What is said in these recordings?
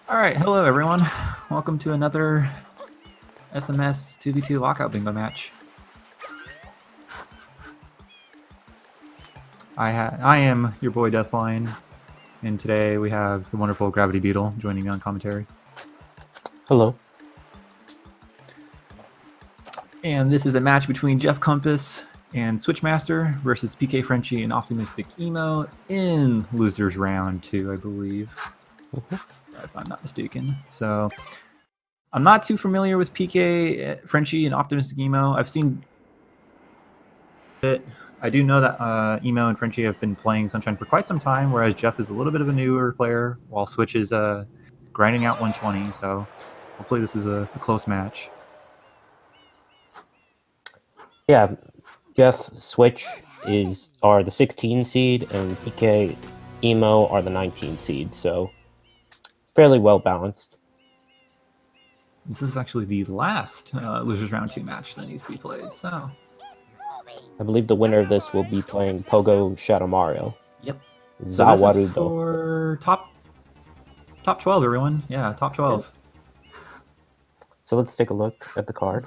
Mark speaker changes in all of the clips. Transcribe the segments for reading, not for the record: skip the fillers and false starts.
Speaker 1: Alright, hello everyone. Welcome to another SMS 2v2 Lockout bingo match. I am your boy Deathline, and today we have the wonderful Gravity Beetle joining me on commentary.
Speaker 2: Hello.
Speaker 1: And this is a match between JeffCompass and Switchmaster versus PKFrenchi and OptimisticEmo in losers round 2, I believe. If I'm not mistaken. So I'm not too familiar with PKFrenchi and OptimisticEmo. I've seen it. I do know that Emo and Frenchie have been playing Sunshine for quite some time, whereas Jeff is a little bit of a newer player, while Switch is grinding out 120. So hopefully this is a close match.
Speaker 2: Yeah, Jeff Switch are the 16 seed, and PK Emo are the 19 seed. So fairly well balanced.
Speaker 1: This is actually the last losers round 2 match that needs to be played. So
Speaker 2: I believe the winner of this will be playing Pogo Shadow Mario.
Speaker 1: Yep.
Speaker 2: Zawarudo.
Speaker 1: So this is for top 12, everyone. Yeah, top 12.
Speaker 2: So let's take a look at the card.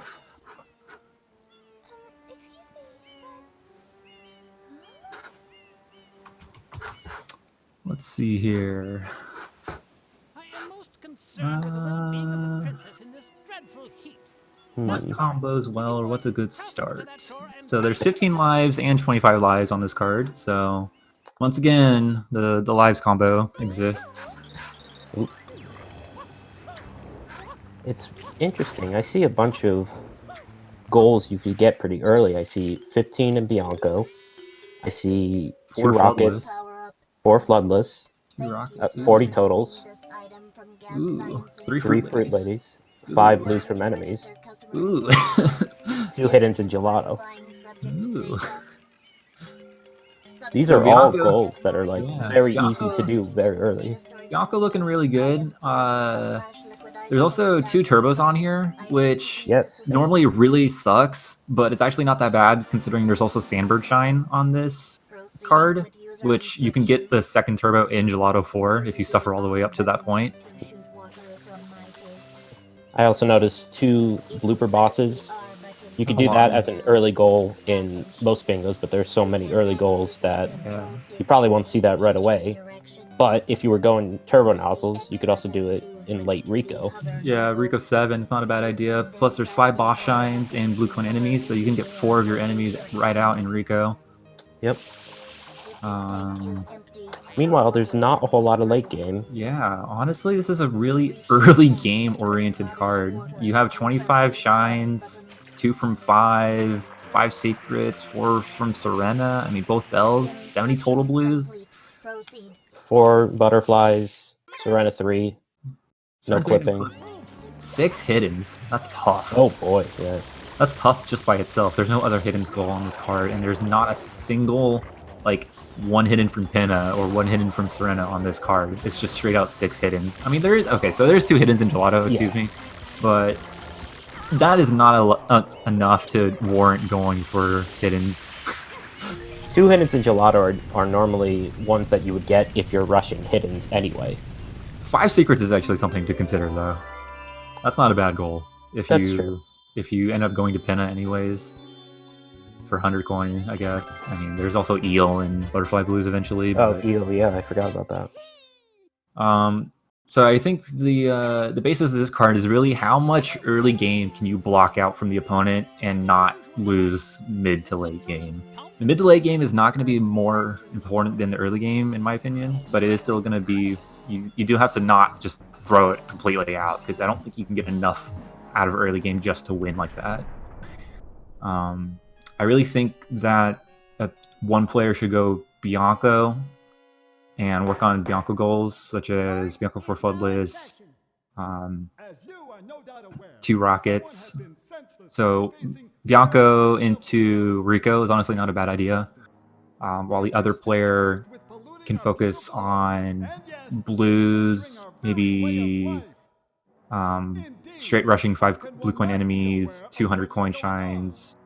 Speaker 1: Let's see here.
Speaker 3: I am most concerned with the well-being of the princess in this dreadful heat.
Speaker 1: What combos well, or what's a good start? So there's 15 lives and 25 lives on this card. So once again, the lives combo exists.
Speaker 2: Ooh. It's interesting. I see a bunch of goals you could get pretty early. I see 15 in Bianco. I see 2 rockets, 4 floodless,
Speaker 1: 2 rockets,
Speaker 2: 40 totals.
Speaker 1: Ooh, 3
Speaker 2: fruit ladies. 5 blues from enemies.
Speaker 1: Ooh.
Speaker 2: 2 hiddens and gelato.
Speaker 1: Ooh.
Speaker 2: These are all goals that are like very easy to do very early.
Speaker 1: Bianco looking really good. There's also 2 turbos on here, which normally really sucks, but it's actually not that bad considering there's also Sandbird Shine on this card, which you can get the second turbo in Gelato 4 if you suffer all the way up to that point.
Speaker 2: I also noticed 2 blooper bosses. You could do that as an early goal in most bingos, but there's so many early goals that you probably won't see that right away. But if you were going turbo nozzles, you could also do it in late Rico.
Speaker 1: Yeah, Rico 7 is not a bad idea. Plus there's 5 boss shines and blue coin enemies, so you can get 4 of your enemies right out in Rico.
Speaker 2: Yep. Meanwhile, there's not a whole lot of late game.
Speaker 1: Yeah, honestly, this is a really early game-oriented card. You have 25 shines, 2 from 5, 5 secrets, 4 from Serena. I mean, both bells, 70 total blues.
Speaker 2: 4 butterflies, Serena 3, no clipping.
Speaker 1: 6 hiddens. That's tough.
Speaker 2: Oh boy, yeah.
Speaker 1: That's tough just by itself. There's no other hiddens goal on this card, and there's not a single, like, 1 hidden from Pinna or 1 hidden from Serena on this card. It's just straight out 6 hiddens. I mean, there is so there's 2 hiddens in Gelato, excuse me, but that is not enough to warrant going for hiddens.
Speaker 2: 2 hiddens in Gelato are normally ones that you would get if you're rushing hiddens anyway.
Speaker 1: 5 secrets is actually something to consider, though. That's not a bad goal if you end up going to Pinna anyways. For 100 coin, I guess. I mean, there's also Eel and Butterfly Blues eventually.
Speaker 2: But... Oh, Eel, yeah, I forgot about that.
Speaker 1: So I think the basis of this card is really how much early game can you block out from the opponent and not lose mid to late game. The mid to late game is not going to be more important than the early game, in my opinion, but it is still going to be. You do have to not just throw it completely out, because I don't think you can get enough out of early game just to win like that. I really think that one player should go Bianco and work on Bianco goals, such as Bianco for floodless, 2 rockets. So Bianco into Rico is honestly not a bad idea, while the other player can focus on blues, maybe straight rushing 5 blue coin enemies, 200 coin shines,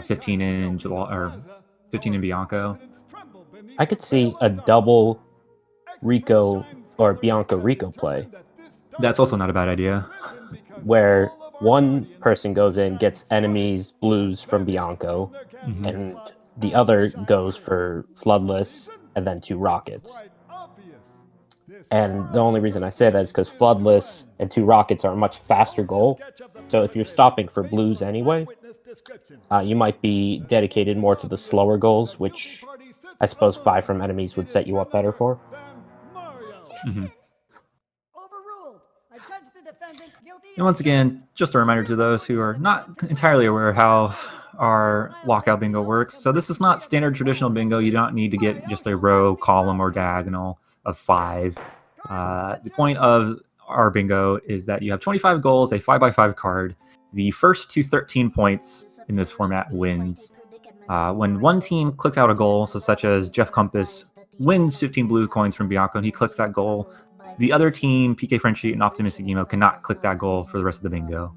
Speaker 1: 15 in Bianco.
Speaker 2: I could see a double Rico or Bianco Rico play.
Speaker 1: That's also not a bad idea.
Speaker 2: Where one person goes in, gets enemies blues from Bianco, and the other goes for floodless and then 2 rockets. And the only reason I say that is because floodless and 2 rockets are a much faster goal. So if you're stopping for blues anyway, you might be dedicated more to the slower goals, which I suppose 5 from enemies would set you up better for.
Speaker 1: Mm-hmm.
Speaker 3: Overruled. I judge the defendant guilty.
Speaker 1: And once again, just a reminder to those who are not entirely aware of how our lockout bingo works. So this is not standard traditional bingo. You don't need to get just a row, column, or diagonal of 5. The point of our bingo is that you have 25 goals, a 5x5 card. The first to 13 points in this format wins. When one team clicks out a goal, so such as JeffCompass wins 15 blue coins from Bianco and he clicks that goal, the other team, PKFrenchi and OptimisticEmo, cannot click that goal for the rest of the bingo.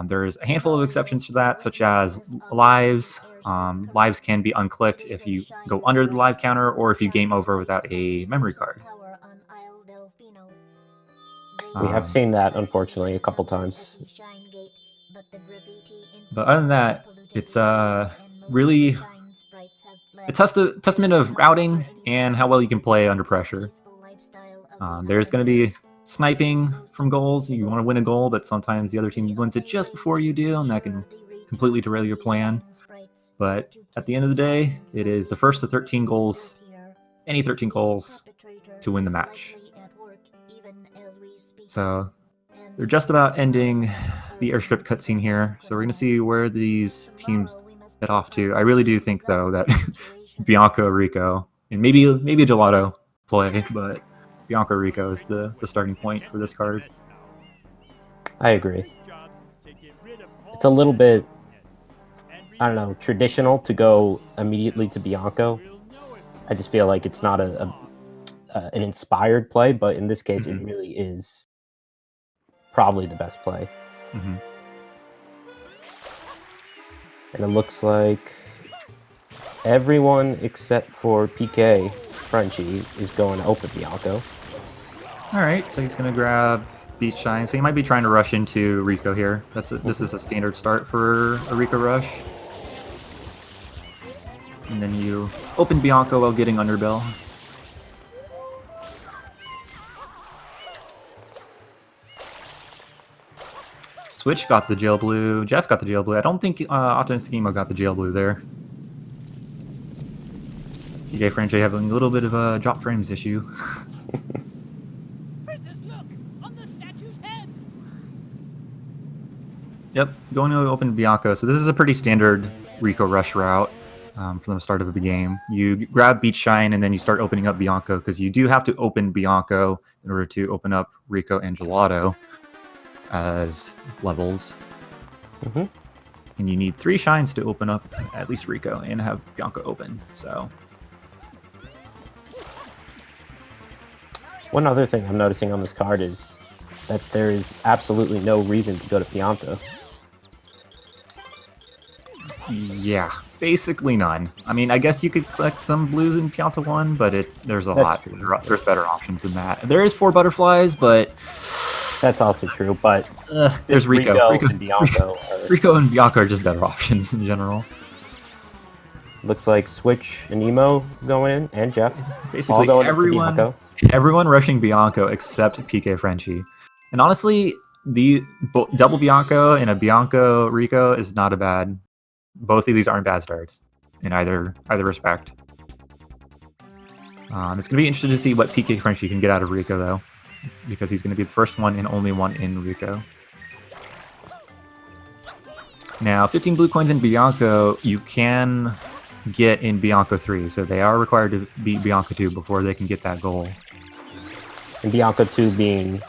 Speaker 1: There's a handful of exceptions to that, such as lives. Lives can be unclicked if you go under the live counter or if you game over without a memory card.
Speaker 2: We have seen that, unfortunately, a couple times.
Speaker 1: But other than that, it's really a testament of routing and how well you can play under pressure. There's going to be sniping from goals. You want to win a goal, but sometimes the other team wins it just before you do, and that can completely derail your plan. But at the end of the day, it is the first to 13 goals, any 13 goals, to win the match. So they're just about ending the airstrip cutscene here. So we're going to see where these teams get off to. I really do think, though, that Bianco, Rico, and maybe a Gelato play, but Bianco Rico is the starting point for this card.
Speaker 2: I agree. It's a little bit, I don't know, traditional to go immediately to Bianco. I just feel like it's not an inspired play, but in this case, it really is probably the best play.
Speaker 1: Mm-hmm.
Speaker 2: And it looks like everyone except for PKFrenchi is going to open Bianco.
Speaker 1: All right, so he's going to grab Beach Shine. So he might be trying to rush into Rico here. This is a standard start for a Rico rush. And then you open Bianco while getting Underbill. Switch got the jail blue. Jeff got the jail blue. I don't think OptimisticEmo got the jail blue there. PKFrenchi having a little bit of a drop frames issue.
Speaker 3: Princess, look! On the statue's head!
Speaker 1: Yep, going to open Bianco. So this is a pretty standard Rico rush route from the start of the game. You grab Beach Shine and then you start opening up Bianco because you do have to open Bianco in order to open up Rico and Gelato as levels. And you need 3 shines to open up at least Rico and have Bianco open. So
Speaker 2: one other thing I'm noticing on this card is that there is absolutely no reason to go to Pianta.
Speaker 1: yeah, basically none. I mean, I guess you could collect some blues in Pianta 1, but there's a lot. There's better options than that. There is 4 butterflies, but
Speaker 2: that's also true. But
Speaker 1: there's Rico
Speaker 2: and Bianco.
Speaker 1: Rico and Bianco are just better options in general.
Speaker 2: Looks like Switch and Emo going in, and Jeff.
Speaker 1: Basically,
Speaker 2: all going into Bianco.
Speaker 1: Everyone rushing Bianco except PKFrenchi. And honestly, the double Bianco and a Bianco Rico is not a bad. Both of these aren't bad starts in either respect. It's going to be interesting to see what PKFrenchi can get out of Rico, though, because he's going to be the first one and only one in Rico. Now, 15 blue coins in Bianco, you can get in Bianco 3, so they are required to beat Bianco 2 before they can get that goal.
Speaker 2: And Bianco 2 being,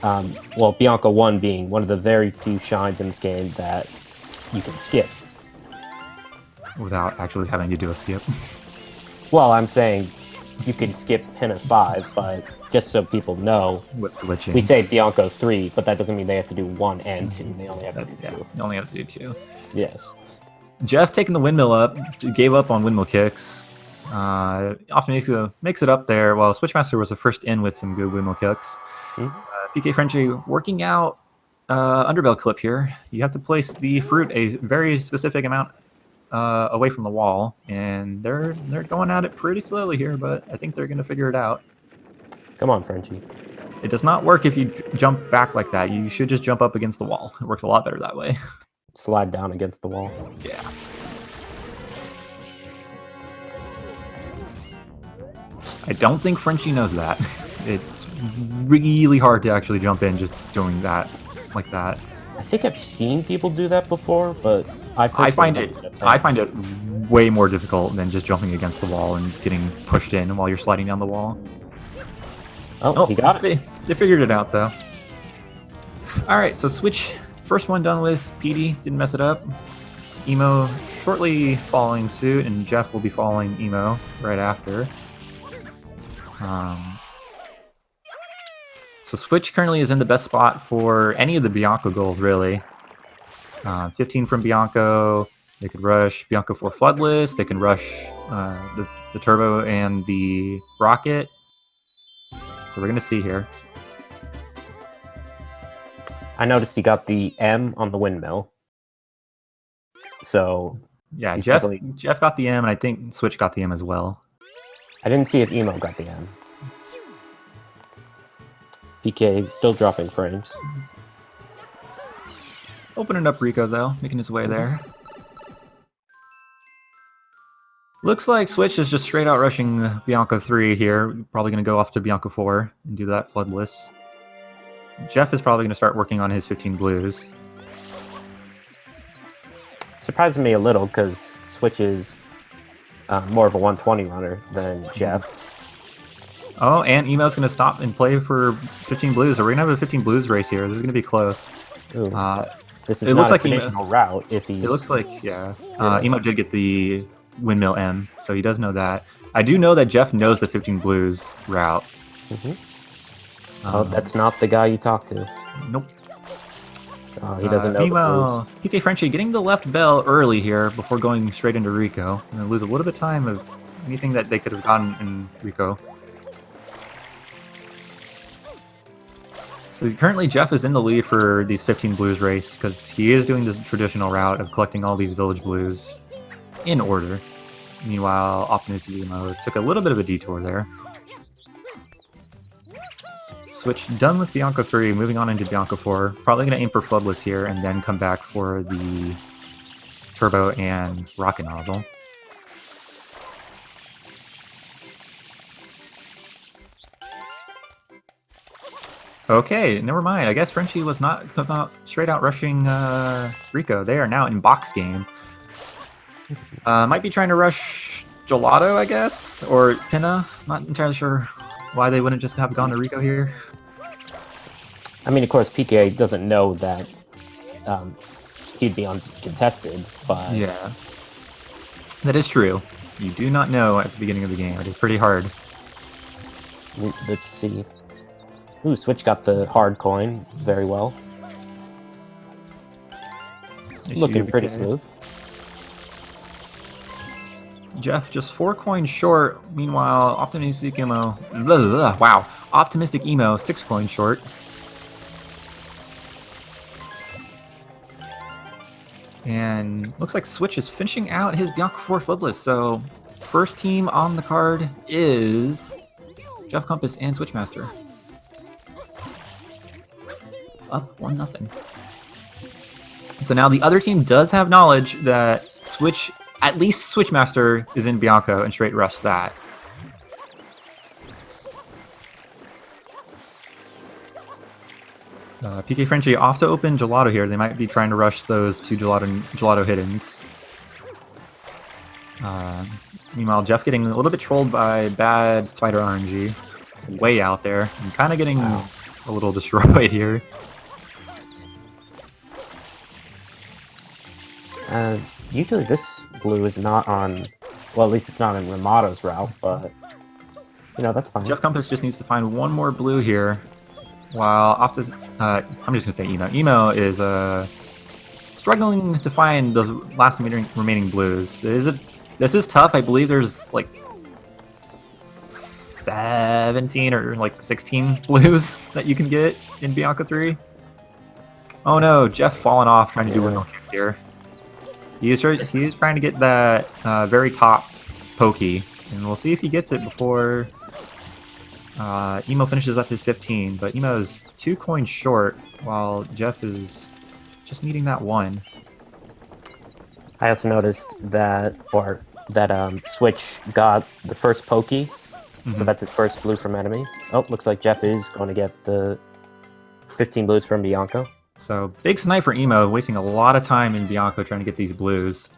Speaker 2: well, Bianco 1 being one of the very few shines in this game that you can skip.
Speaker 1: Without actually having to do a skip.
Speaker 2: Well, I'm saying you can skip pin of 5, but just so people know,
Speaker 1: with glitching.
Speaker 2: We say Bianco 3, but that doesn't mean they have to do 1 and 2. They only have to do 2.
Speaker 1: They only have to do 2.
Speaker 2: Yes.
Speaker 1: Jeff taking the windmill up, gave up on windmill kicks. OptimisticEmo makes it up there, while Switchmaster was the first in with some good windmill kicks. PKFrenchi working out underbell clip here. You have to place the fruit a very specific amount away from the wall, and they're going at it pretty slowly here, but I think they're going to figure it out.
Speaker 2: Come on, Frenchie.
Speaker 1: It does not work if you jump back like that. You should just jump up against the wall. It works a lot better that way.
Speaker 2: Slide down against the wall.
Speaker 1: Yeah. I don't think Frenchie knows that. It's really hard to actually jump in just doing that like that.
Speaker 2: I think I've seen people do that before, but I
Speaker 1: find it way more difficult than just jumping against the wall and getting pushed in while you're sliding down the wall.
Speaker 2: Oh, he got it.
Speaker 1: They figured it out though. All right, so Switch, first one done with. PD didn't mess it up. Emo shortly following suit, and Jeff will be following Emo right after. So Switch currently is in the best spot for any of the Bianco goals, really. 15 from Bianco. They could rush Bianco 4 Floodless. They can rush the Turbo and the Rocket. So we're going to see here.
Speaker 2: I noticed he got the M on the windmill. So
Speaker 1: yeah, Jeff got the M, and I think Switch got the M as well.
Speaker 2: I didn't see if Emo got the M. PK still dropping frames.
Speaker 1: Opening up Rico, though, making his way there. Looks like Switch is just straight out rushing Bianco 3 here. Probably going to go off to Bianco 4 and do that floodless. Jeff is probably going to start working on his 15 blues.
Speaker 2: Surprised me a little because Switch is more of a 120 runner than Jeff.
Speaker 1: Oh, and Emo's going to stop and play for 15 blues. So we're going to have a 15 blues race here. This is going to be close.
Speaker 2: Ooh. This is
Speaker 1: it
Speaker 2: not
Speaker 1: looks
Speaker 2: a
Speaker 1: like
Speaker 2: traditional route. If he's...
Speaker 1: It looks like, yeah. Emo did get the windmill M, so he does know that. I do know that Jeff knows the 15 blues route.
Speaker 2: Mm-hmm. Oh, that's not the guy you talked to.
Speaker 1: Nope.
Speaker 2: He doesn't know
Speaker 1: Emo, PKFrenchi getting the left bell early here before going straight into Rico. And lose a little bit of time of anything that they could have gotten in Rico. So currently Jeff is in the lead for these 15 blues race because he is doing the traditional route of collecting all these village blues in order. Meanwhile, OptimisticEmo took a little bit of a detour there. Switch done with Bianco 3, moving on into Bianco 4. Probably going to aim for Floodless here and then come back for the Turbo and Rocket Nozzle. Okay, never mind. I guess Frenchie was not straight out rushing Rico. They are now in box game. Might be trying to rush Gelato, I guess, or Pinna. Not entirely sure why they wouldn't just have gone to Rico here.
Speaker 2: I mean, of course, PK doesn't know that he'd be uncontested, but...
Speaker 1: Yeah. That is true. You do not know at the beginning of the game. It is pretty hard.
Speaker 2: Let's see. Ooh, Switch got the hard coin very well. It's looking pretty smooth.
Speaker 1: Jeff just 4 coins short. Meanwhile, OptimisticEmo... Wow. OptimisticEmo 6 coins short. And looks like Switch is finishing out his Bianco 4 Floodless. So first team on the card is JeffCompass and Switchmaster. Up 1-0. So now the other team does have knowledge that Switch, at least Switchmaster, is in Bianco and straight rush that. PKFrenchi off to open Gelato here. They might be trying to rush those 2 Gelato hiddens. Meanwhile, Jeff getting a little bit trolled by bad Spider RNG. Way out there. And kind of getting a little destroyed here.
Speaker 2: Usually this blue is not on... Well, at least it's not in Ramato's route, but... You know, that's fine.
Speaker 1: JeffCompass just needs to find one more blue here. While I'm just going to say Emo. Emo is struggling to find those last remaining blues. This is tough. I believe there's like 17 or like 16 blues that you can get in Bianca 3. Oh no, Jeff falling off trying to do windmill kick here. He's trying to get that very top pokey, and we'll see if he gets it before Emo finishes up his 15. But Emo's 2 coins short, while Jeff is just needing that 1.
Speaker 2: I also noticed that Switch got the first pokey, so that's his first blue from enemy. Oh, looks like Jeff is going to get the 15 blues from Bianco.
Speaker 1: So big snipe for Emo, wasting a lot of time in Bianco trying to get these blues.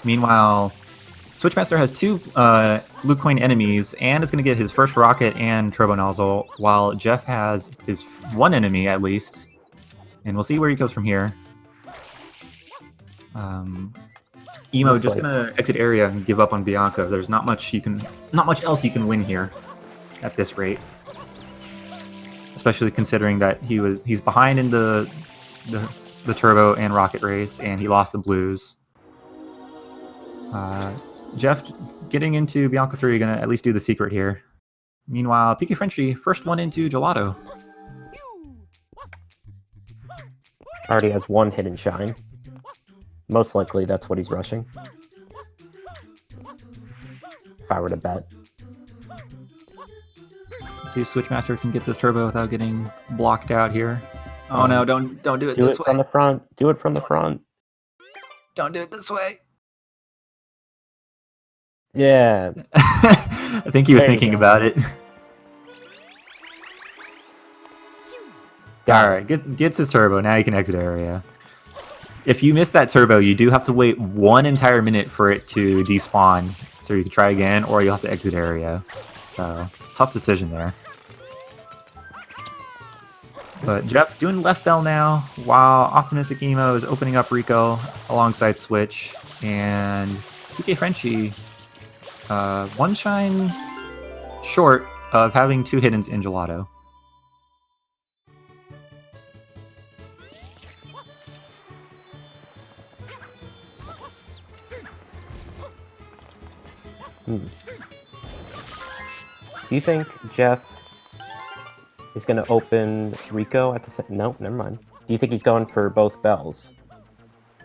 Speaker 1: Meanwhile, Switchmaster has 2 blue coin enemies and is going to get his first rocket and turbo nozzle, while Jeff has his 1 enemy at least. And we'll see where he goes from here. Emo
Speaker 2: Looks
Speaker 1: just
Speaker 2: like
Speaker 1: gonna exit area and give up on Bianco. There's not much else you can win here at this rate. Especially considering that he's behind in the turbo and rocket race, and he lost the blues. Jeff getting into Bianca 3, gonna at least do the secret here. Meanwhile, PKFrenchi, first one into Gelato.
Speaker 2: Already has 1 hidden shine. Most likely that's what he's rushing. If I were to bet.
Speaker 1: Let's see if Switchmaster can get this turbo without getting blocked out here. Oh no, don't do it
Speaker 2: Do
Speaker 1: this
Speaker 2: it
Speaker 1: way.
Speaker 2: from the front. Do it from the front.
Speaker 1: Don't do it this way.
Speaker 2: Yeah.
Speaker 1: I think he was
Speaker 2: There you
Speaker 1: thinking
Speaker 2: go.
Speaker 1: about it.
Speaker 2: Got
Speaker 1: All right, gets his turbo. Now you can exit area. If you miss that turbo, you do have to wait 1 entire minute for it to despawn. So you can try again, or you'll have to exit area. So, tough decision there. But Jeff doing left bell now, while OptimisticEmo is opening up Rico alongside Switch. And PKFrenchi, 1 shine short of having 2 hiddens in Gelato.
Speaker 2: Do you think Jeff is going to open Rico at the same... No, never mind. Do you think he's going for both bells?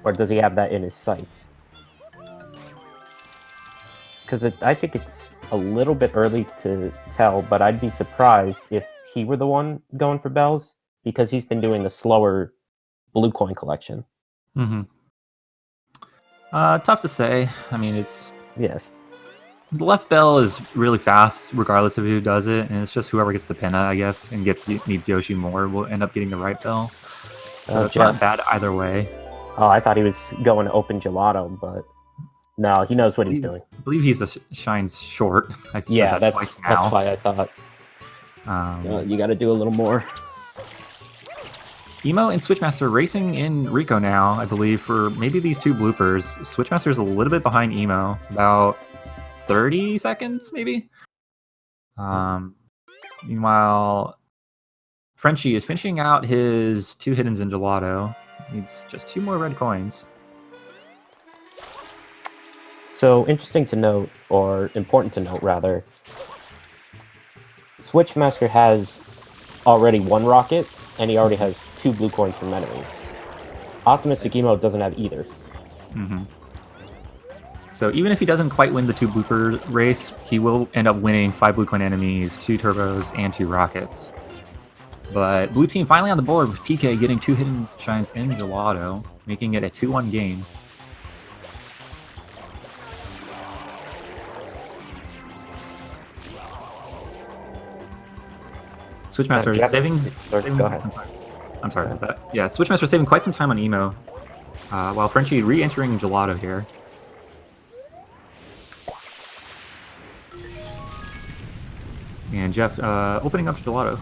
Speaker 2: Or does he have that in his sights? Because I think it's a little bit early to tell, but I'd be surprised if he were the one going for bells, because he's been doing the slower blue coin collection.
Speaker 1: Tough to say. I mean, it's...
Speaker 2: Yes.
Speaker 1: The left bell is really fast, regardless of who does it, and it's just whoever gets the pinna, I guess, and needs Yoshi more will end up getting the right bell. So it's not bad either way.
Speaker 2: Oh, I thought he was going to open Gelato, but no, he knows what he's doing.
Speaker 1: I believe he's the shines short.
Speaker 2: Yeah, that's why I thought you got to do a little more.
Speaker 1: Emo and Switchmaster racing in Rico now, I believe, for maybe these 2 bloopers. Switchmaster's a little bit behind Emo, about 30 seconds, maybe? Meanwhile, Frenchie is finishing out his 2 hiddens in Gelato. Needs just 2 more red coins.
Speaker 2: So, interesting to note, or important to note, rather, Switchmaster has already 1 rocket, and he already has 2 blue coins from enemies. OptimisticEmo doesn't have either.
Speaker 1: So even if he doesn't quite win the 2 blooper race, he will end up winning 5 blue coin enemies, 2 turbos, and 2 rockets. But blue team finally on the board with PK getting 2 hidden shines in Gelato, making it a 2-1 game. Switchmaster saving...
Speaker 2: Go ahead.
Speaker 1: I'm sorry about that. Yeah, Switchmaster saving quite some time on Emo, while Frenchie re-entering Gelato here. And Jeff opening up Gelato.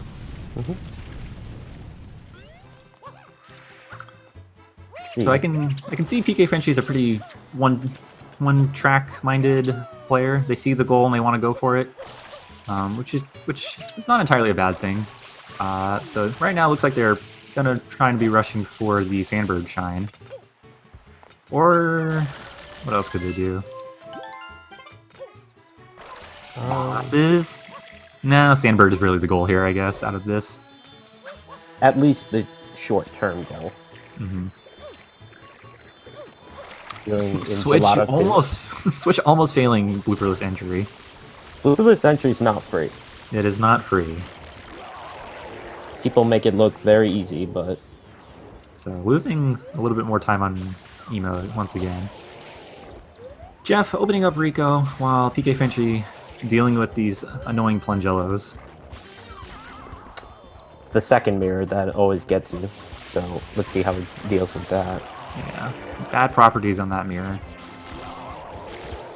Speaker 1: So I can see PKFrenchi is a pretty one track minded player. They see the goal and they want to go for it, which is not entirely a bad thing. So right now it looks like they're gonna try and be rushing for the Sandberg shine. Or what else could they do? Bosses? No, Sandbird is really the goal here, I guess, out of this.
Speaker 2: At least the short-term goal.
Speaker 1: Mm-hmm.
Speaker 2: Switch
Speaker 1: almost failing blooperless entry.
Speaker 2: Blooperless entry is not free.
Speaker 1: It is not free.
Speaker 2: People make it look very easy, but...
Speaker 1: So, losing a little bit more time on Emo once again. Jeff opening up Rico while PKFrenchi dealing with these annoying Plungellos.
Speaker 2: It's the second mirror that always gets you. So, let's see how he deals with that.
Speaker 1: Yeah, bad properties on that mirror.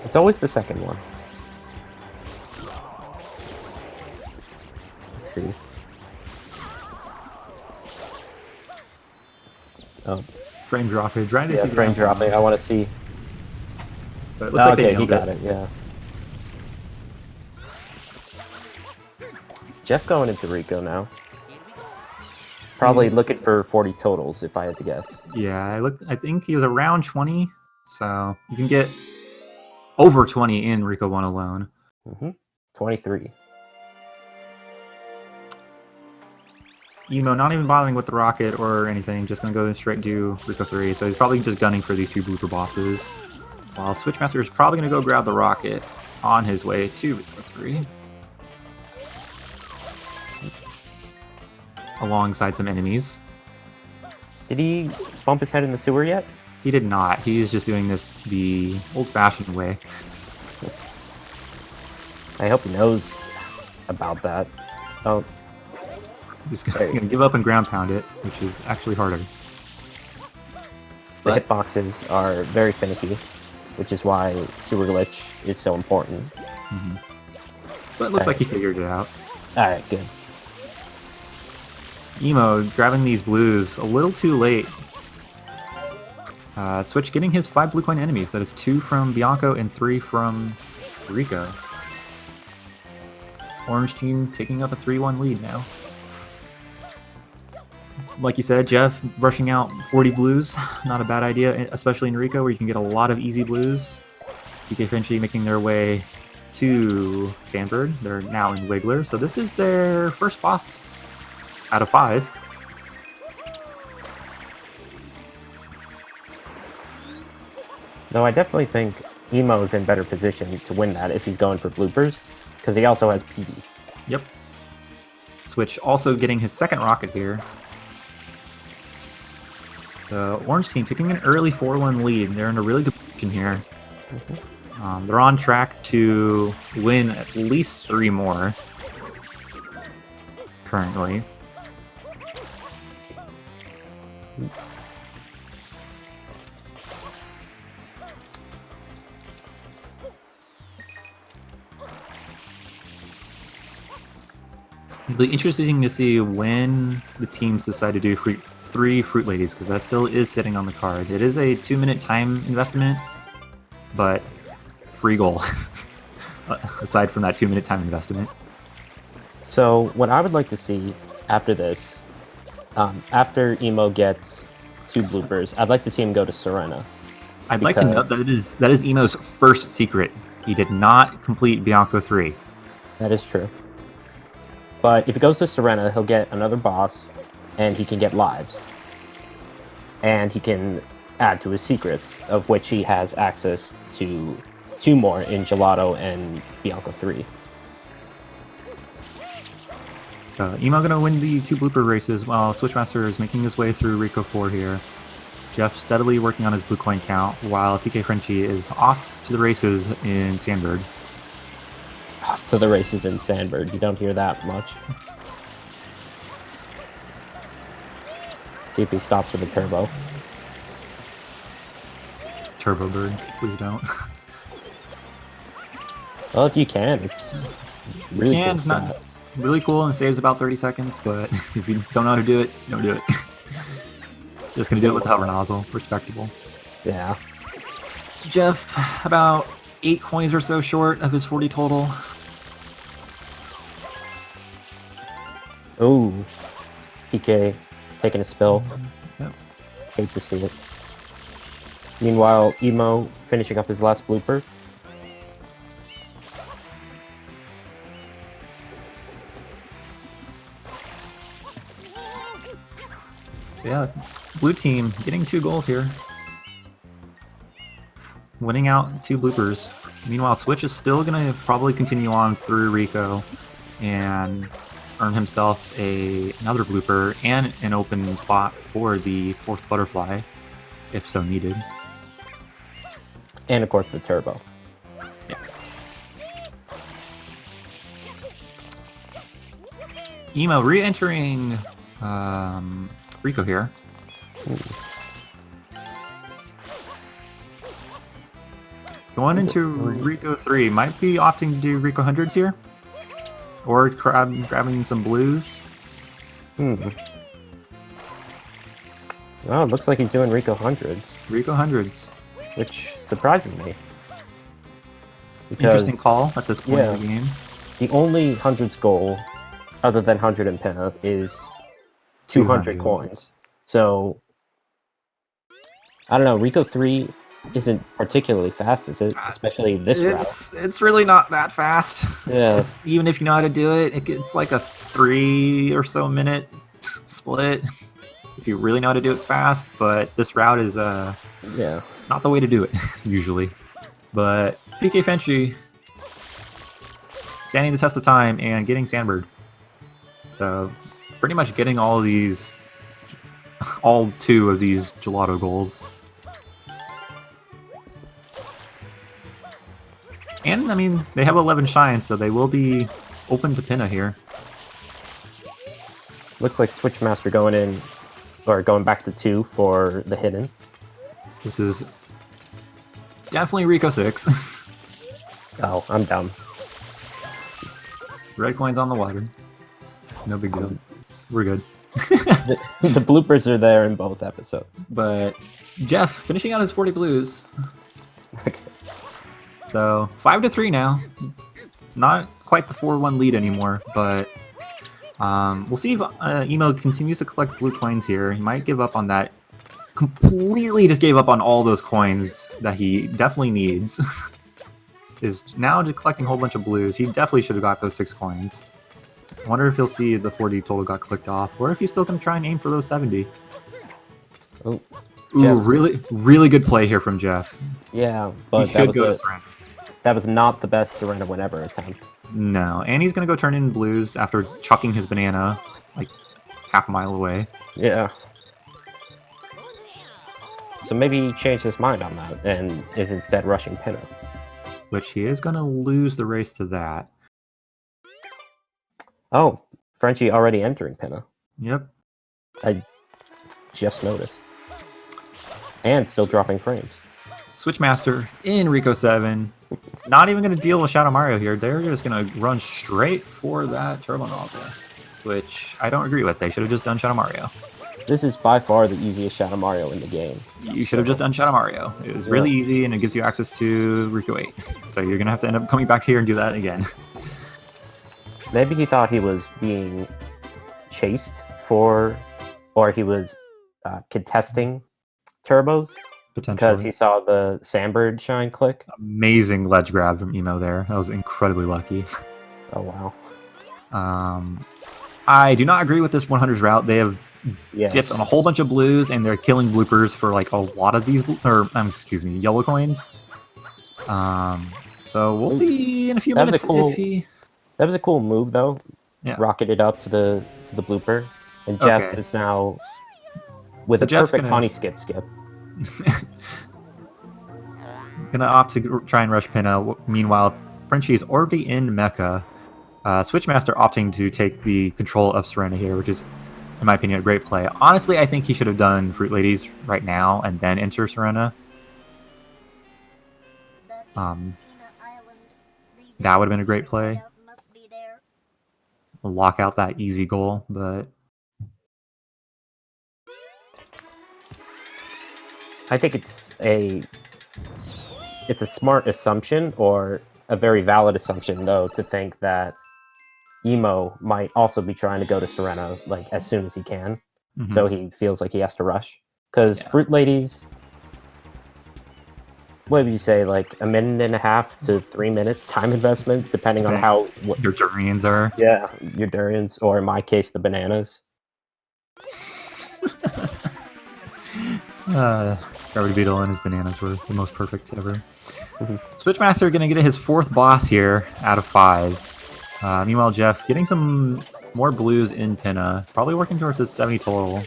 Speaker 2: It's always the second one. Let's see. Oh.
Speaker 1: Frame dropping. Trying to
Speaker 2: Yeah,
Speaker 1: see
Speaker 2: frame dropping. I want to see.
Speaker 1: But it looks like
Speaker 2: okay,
Speaker 1: they
Speaker 2: he got it. Yeah. Jeff going into Rico now. Probably looking for 40 totals, if I had to guess.
Speaker 1: Yeah, I think he was around 20, so you can get over 20 in Rico 1 alone.
Speaker 2: 23.
Speaker 1: Emo not even bothering with the rocket or anything, just gonna go straight to Rico 3, so he's probably just gunning for these two blooper bosses. While Switchmaster is probably gonna go grab the rocket on his way to Rico 3. Alongside some enemies.
Speaker 2: Did he bump his head in the sewer yet?
Speaker 1: He did not. He's just doing this the old-fashioned way.
Speaker 2: I hope he knows about that. Oh.
Speaker 1: He's gonna give up and ground pound it, which is actually harder.
Speaker 2: The hitboxes are very finicky, which is why sewer glitch is so important.
Speaker 1: But it looks like he figured it out.
Speaker 2: Alright, good.
Speaker 1: Emo grabbing these blues a little too late. Switch getting his 5 blue coin enemies. That is 2 from Bianco and 3 from Rico. Orange team taking up a 3-1 lead now. Like you said, Jeff brushing out 40 blues. Not a bad idea, especially in Rico where you can get a lot of easy blues. PKFrenchi making their way to Sandbird. They're now in Wiggler. So this is their first boss out of 5.
Speaker 2: No, I definitely think Emo's in better position to win that if he's going for bloopers, because he also has PD.
Speaker 1: Yep. Switch also getting his second rocket here. The Orange team taking an early 4-1 lead. They're in a really good position here. They're on track to win at least 3 more currently. It'll be interesting to see when the teams decide to do 3 Fruit Ladies, because that still is sitting on the card. It is a 2-minute time investment, but free goal, aside from that 2-minute time investment.
Speaker 2: So what I would like to see after this, after Emo gets 2 bloopers, I'd like to see him go to Serena.
Speaker 1: I'd like to note that that is Emo's first secret. He did not complete Bianco 3.
Speaker 2: That is true. But if he goes to Serena, he'll get another boss, and he can get lives. And he can add to his secrets, of which he has access to 2 more in Gelato and Bianco 3.
Speaker 1: So Emo gonna win the 2 blooper races while Switchmaster is making his way through Rico 4 here. Jeff steadily working on his blue coin count while PKFrenchi is off to the races in Sandbird.
Speaker 2: Off to the races in Sandbird. You don't hear that much. See if he stops with a turbo.
Speaker 1: Turbo Bird, please don't.
Speaker 2: Well, if you can, it's really cool.
Speaker 1: It's not really cool and saves about 30 seconds, but if you don't know how to do it, don't do it. Just gonna do it with the hover nozzle. Respectable.
Speaker 2: Yeah.
Speaker 1: Jeff, about 8 coins or so short of his 40 total.
Speaker 2: Ooh. PK taking a spill.
Speaker 1: Yep.
Speaker 2: Hate to see it. Meanwhile, Emo finishing up his last blooper.
Speaker 1: So yeah, blue team getting 2 goals here. Winning out 2 bloopers. Meanwhile, Switch is still going to probably continue on through Rico and earn himself another blooper and an open spot for the 4th butterfly, if so needed.
Speaker 2: And of course the turbo.
Speaker 1: Yeah. Emo re-entering Rico here.
Speaker 2: Ooh.
Speaker 1: Going into Rico 3, might be opting to do Rico 100s here. Or grabbing some blues.
Speaker 2: Well, it looks like he's doing Rico 100s.
Speaker 1: Rico 100s.
Speaker 2: Which surprises me.
Speaker 1: Interesting call at this point in the game.
Speaker 2: The only 100s goal, other than 100 and Pinna, is 200 coins. So, I don't know, Rico 3 isn't particularly fast, is it? Especially this route.
Speaker 1: It's really not that fast.
Speaker 2: Yeah.
Speaker 1: Even if you know how to do it, it's like a 3 or so minute split. If you really know how to do it fast, but this route is not the way to do it, usually. But PKFrenchi standing the test of time and getting Sandbird. So pretty much getting all 2 of these gelato goals. And, I mean, they have 11 shines, so they will be open to Pinna here.
Speaker 2: Looks like Switchmaster going in, or going back to 2 for the hidden.
Speaker 1: This is definitely Rico 6.
Speaker 2: Oh, I'm dumb.
Speaker 1: Red coins on the water. No big deal. We're good.
Speaker 2: The bloopers are there in both episodes.
Speaker 1: But Jeff finishing out his 40 blues.
Speaker 2: Okay.
Speaker 1: So 5-3 now. Not quite the 4-1 lead anymore, but we'll see if Emo continues to collect blue coins here. He might give up on that. Completely just gave up on all those coins that he definitely needs. Is now just collecting a whole bunch of blues. He definitely should have got those 6 coins. I wonder if he'll see the 40 total got clicked off, or if he's still going to try and aim for those 70.
Speaker 2: Oh,
Speaker 1: Ooh, really good play here from Jeff.
Speaker 2: Yeah, but that was not the best surrender whenever attempt.
Speaker 1: No, and he's going to go turn in blues after chucking his banana like half a mile away.
Speaker 2: Yeah. So maybe he changed his mind on that and is instead rushing Pinna.
Speaker 1: Which he is going to lose the race to that.
Speaker 2: Oh, Frenchie already entering Pinna.
Speaker 1: Yep.
Speaker 2: I just noticed. And still dropping frames.
Speaker 1: Switchmaster in Rico 7. Not even going to deal with Shadow Mario here. They're just going to run straight for that turbo nozzle. Which I don't agree with. They should have just done Shadow Mario.
Speaker 2: This is by far the easiest Shadow Mario in the game.
Speaker 1: You should have just done Shadow Mario. It was really easy, and it gives you access to Rico 8. So you're going to have to end up coming back here and do that again.
Speaker 2: Maybe he thought he was being chased for, or he was contesting turbos.
Speaker 1: Potentially.
Speaker 2: Because he saw the Sandbird shine click.
Speaker 1: Amazing ledge grab from Emo there. That was incredibly lucky.
Speaker 2: Oh, wow.
Speaker 1: I do not agree with this 100s route. They have dipped on a whole bunch of blues, and they're killing bloopers for like a lot of these, yellow coins. So we'll see in a few minutes if he...
Speaker 2: That was a cool move, though.
Speaker 1: Yeah.
Speaker 2: Rocketed up to the blooper, and Jeff is now with a perfect honey skip.
Speaker 1: Gonna opt to try and rush Pinna. Meanwhile, Frenchie is already in Mecha. Switchmaster opting to take the control of Serena here, which is, in my opinion, a great play. Honestly, I think he should have done Fruit Ladies right now and then enter Serena. That would have been a great play. Lock out that easy goal, but
Speaker 2: I think it's a smart assumption, or a very valid assumption, though, to think that Emo might also be trying to go to Serena like as soon as he can, so he feels like he has to rush. Because Fruit Ladies, what would you say, like 1.5 to 3 minutes time investment, depending on what
Speaker 1: your durians are.
Speaker 2: Yeah, your durians, or in my case, the bananas.
Speaker 1: Garbage Beetle and his bananas were the most perfect ever. Switchmaster gonna get his 4th boss here out of 5. Meanwhile, Jeff getting some more blues in Pinna, probably working towards his 70 total.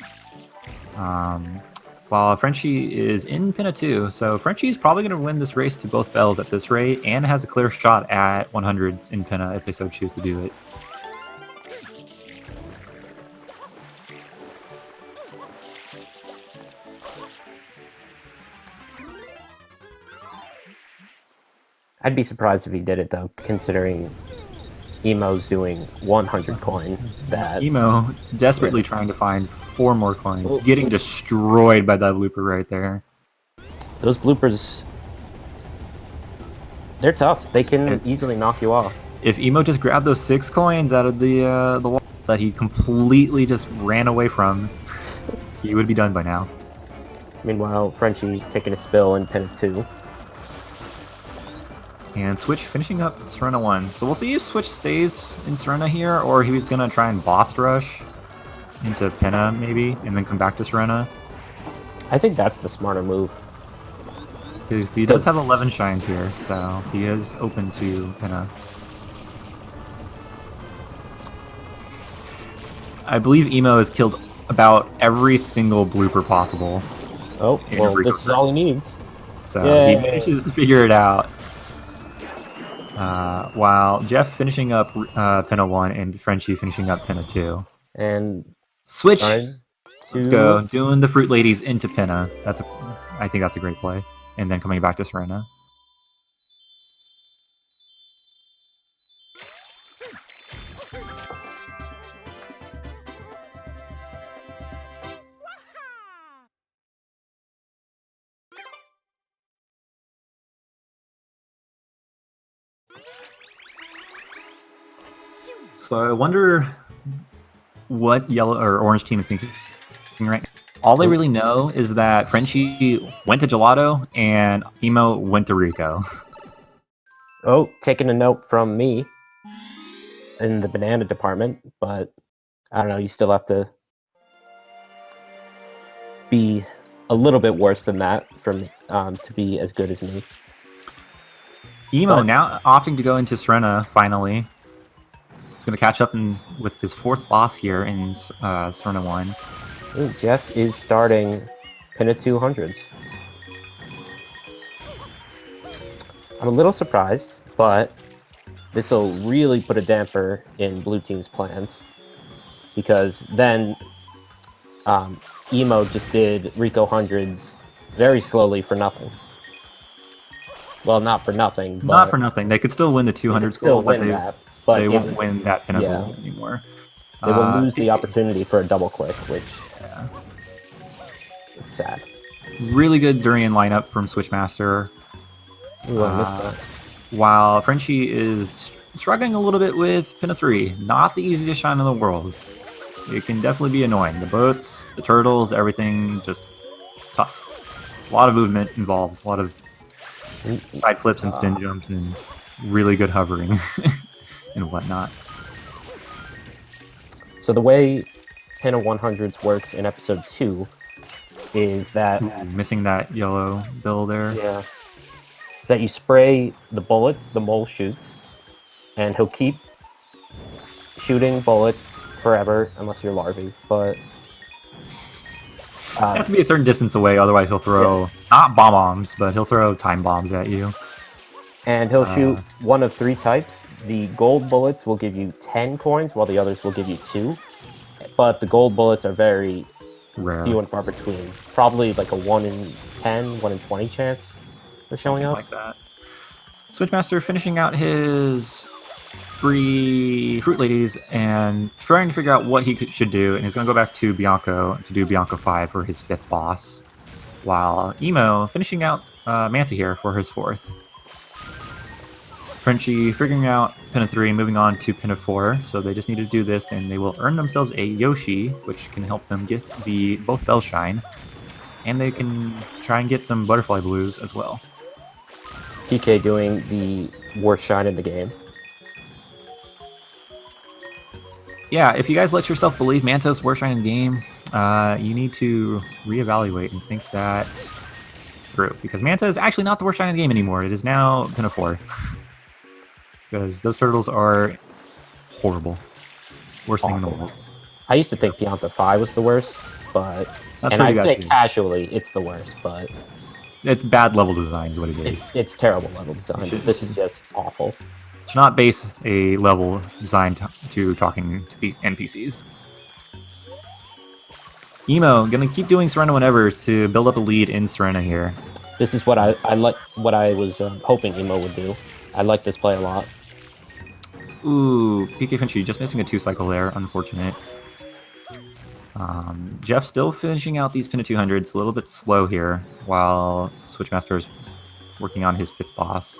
Speaker 1: While Frenchie is in Pinna too, so Frenchie's probably gonna win this race to both bells at this rate, and has a clear shot at 100s in Pinna if they so choose to do it.
Speaker 2: I'd be surprised if he did it though, considering Emo's doing 100 coin. That
Speaker 1: Emo desperately trying to find 4 more coins, getting destroyed by that blooper right there.
Speaker 2: Those bloopers, they're tough. They can easily knock you off.
Speaker 1: If Emo just grabbed those 6 coins out of the wall that he completely just ran away from, he would be done by now.
Speaker 2: Meanwhile, Frenchie taking a spill in Pinna 2.
Speaker 1: And Switch finishing up Serena 1. So we'll see if Switch stays in Serena here, or he was going to try and boss rush into Pinna, maybe, and then come back to Serena.
Speaker 2: I think that's the smarter move.
Speaker 1: Because he does have 11 shines here, so he is open to Pinna. I believe Emo has killed about every single blooper possible.
Speaker 2: Oh, well, this is all he needs.
Speaker 1: So he manages to figure it out. While Jeff finishing up Pinna 1 and Frenchie finishing up Pinna 2.
Speaker 2: And
Speaker 1: Switch! Let's go. Doing the Fruit Ladies into Pinna. I think that's a great play. And then coming back to Serena. So I wonder what yellow or orange team is thinking right now. All they really know is that Frenchie went to Gelato and Emo went to Rico.
Speaker 2: Oh, taking a note from me in the banana department, but I don't know, you still have to be a little bit worse than that from to be as good as me.
Speaker 1: Emo now opting to go into Serena finally. He's going to catch up with his 4th boss here in Serena 1.
Speaker 2: Ooh, Jeff is starting Pinna 200s. I'm a little surprised, but this will really put a damper in Blue Team's plans. Because then Emo just did Rico 100s very slowly for nothing. Well, not for nothing. But
Speaker 1: not for nothing. They could still win the 200 goal, but they won't win that pinnacle anymore.
Speaker 2: They will lose the opportunity for a double click, which it's sad.
Speaker 1: Really good Durian lineup from Switchmaster.
Speaker 2: Ooh, I missed that.
Speaker 1: While Frenchie is struggling a little bit with Pinna 3. Not the easiest shine in the world. It can definitely be annoying. The boats, the turtles, everything just tough. A lot of movement involved. A lot of side flips and spin jumps and really good hovering and whatnot.
Speaker 2: So the way Pinna 100s works in episode 2 is that...
Speaker 1: missing that yellow bill there.
Speaker 2: Yeah. Is that you spray the bullets, the mole shoots, and he'll keep shooting bullets forever, unless you're larvae, but...
Speaker 1: you have to be a certain distance away, otherwise he'll throw, not bomb bombs, but he'll throw time bombs at you.
Speaker 2: And he'll shoot one of 3 types. The gold bullets will give you 10 coins, while the others will give you 2. But the gold bullets are very
Speaker 1: rare,
Speaker 2: few and far between. Probably like a 1 in 10, 1 in 20 chance of showing up.
Speaker 1: Like that. Switchmaster finishing out his 3 Fruit Ladies and trying to figure out what he should do, and he's going to go back to Bianco to do Bianco 5 for his 5th boss, while Emo finishing out Manta here for his 4th. Frenchie figuring out Pinna 3, moving on to Pinna 4, so they just need to do this, and they will earn themselves a Yoshi, which can help them get both Bell Shine, and they can try and get some Butterfly Blues as well.
Speaker 2: PK doing the worst shine in the game.
Speaker 1: Yeah, if you guys let yourself believe Manto's worst shine in the game, You need to reevaluate and think that through, because Manta is actually not the worst shine in the game anymore. It is now Pinna 4. Because those turtles are horrible. Worst thing in the world.
Speaker 2: I used to think Pianta 5 was the worst, but...
Speaker 1: That's
Speaker 2: and
Speaker 1: what you
Speaker 2: I'd
Speaker 1: got
Speaker 2: say
Speaker 1: to.
Speaker 2: casually it's the worst, but...
Speaker 1: It's bad level design is what it is.
Speaker 2: It's terrible level design. This is just awful.
Speaker 1: Should not base a level designed to talking to NPCs. Emo, gonna keep doing Serena whenever to build up a lead in Serena here.
Speaker 2: This is what I like. What I was hoping Emo would do. I like this play a lot.
Speaker 1: Ooh, PKFrenchi just missing a 2-cycle there. Unfortunate. Jeff still finishing out these Pinna 200s. A little bit slow here while Switchmaster is working on his 5th boss.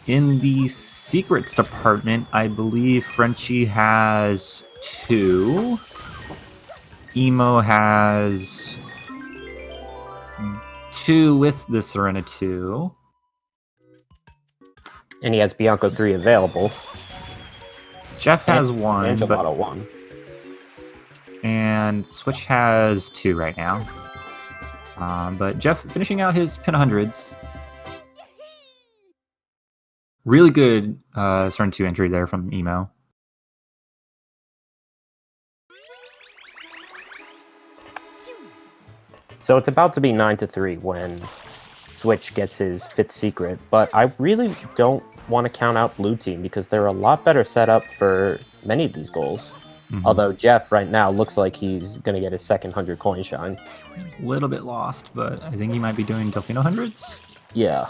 Speaker 1: In the secrets department, I believe Frenchie has 2. Emo has 2 with the Serena 2.
Speaker 2: And he has Bianco 3 available.
Speaker 1: Jeff has 1.
Speaker 2: And Gelato 1.
Speaker 1: And Switch has 2 right now. But Jeff finishing out his Pin 100s. Really good Serena 2 entry there from Emo.
Speaker 2: So it's about to be 9-3 when Switch gets his 5th secret, but I really don't want to count out Blue Team because they're a lot better set up for many of these goals. Mm-hmm. Although Jeff right now looks like he's going to get his second 100 coin shine.
Speaker 1: A little bit lost, but I think he might be doing Delfino 100s.
Speaker 2: Yeah.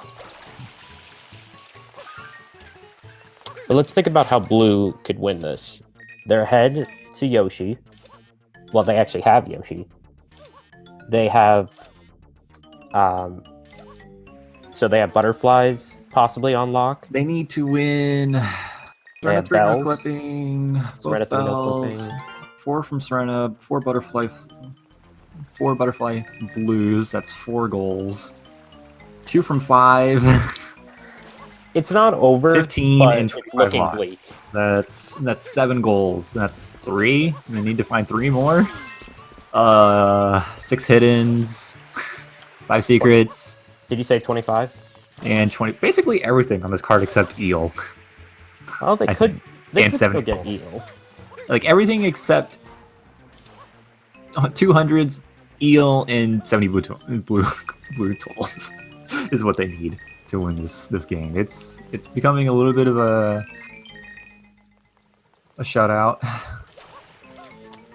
Speaker 2: But let's think about how Blue could win this. They're ahead to Yoshi. Well, they actually have Yoshi. They have... so they have butterflies possibly on lock.
Speaker 1: They need to win... Serena 3 no clipping,
Speaker 2: Serena
Speaker 1: both bells, 4 from Serena, 4 butterfly blues, that's 4 goals. 2 from 5.
Speaker 2: It's not over,
Speaker 1: 15
Speaker 2: but
Speaker 1: and
Speaker 2: it's looking bleak.
Speaker 1: That's 7 goals. That's 3. They need to find 3 more. 6 hiddens, 5 secrets.
Speaker 2: Did you say 25?
Speaker 1: And 20. Basically everything on this card except Eel.
Speaker 2: Oh, they could still get Eel.
Speaker 1: Like everything except 200s, Eel, and 70 blue totals is what they need to win this game. It's becoming a little bit of a shutout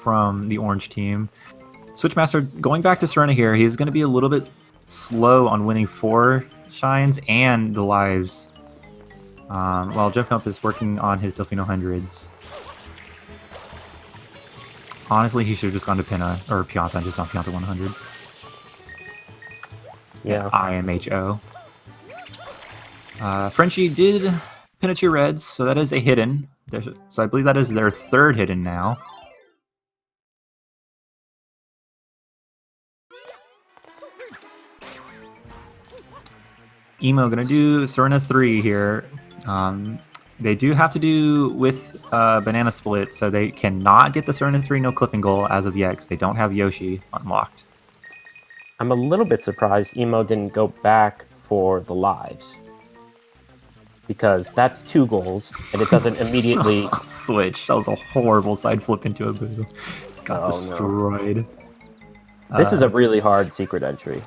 Speaker 1: from the orange team. Switchmaster going back to Serena here. He's going to be a little bit slow on winning 4 shines and the lives. While JeffCompass is working on his Delfino 100s. Honestly, he should have just gone to Pinna, or Pianta, and just done Pianta 100s.
Speaker 2: Yeah.
Speaker 1: IMHO. Frenchie did Pinna 2 reds, so that is a hidden. So I believe that is their 3rd hidden now. Emo gonna do Serena 3 here. They do have to do with Banana Split, so they cannot get the Serena 3 no clipping goal as of yet, because they don't have Yoshi unlocked.
Speaker 2: I'm a little bit surprised Emo didn't go back for the lives. Because that's 2 goals, and it doesn't immediately...
Speaker 1: Switch. That was a horrible side flip into a boo. Got destroyed.
Speaker 2: No. This is a really hard secret entry.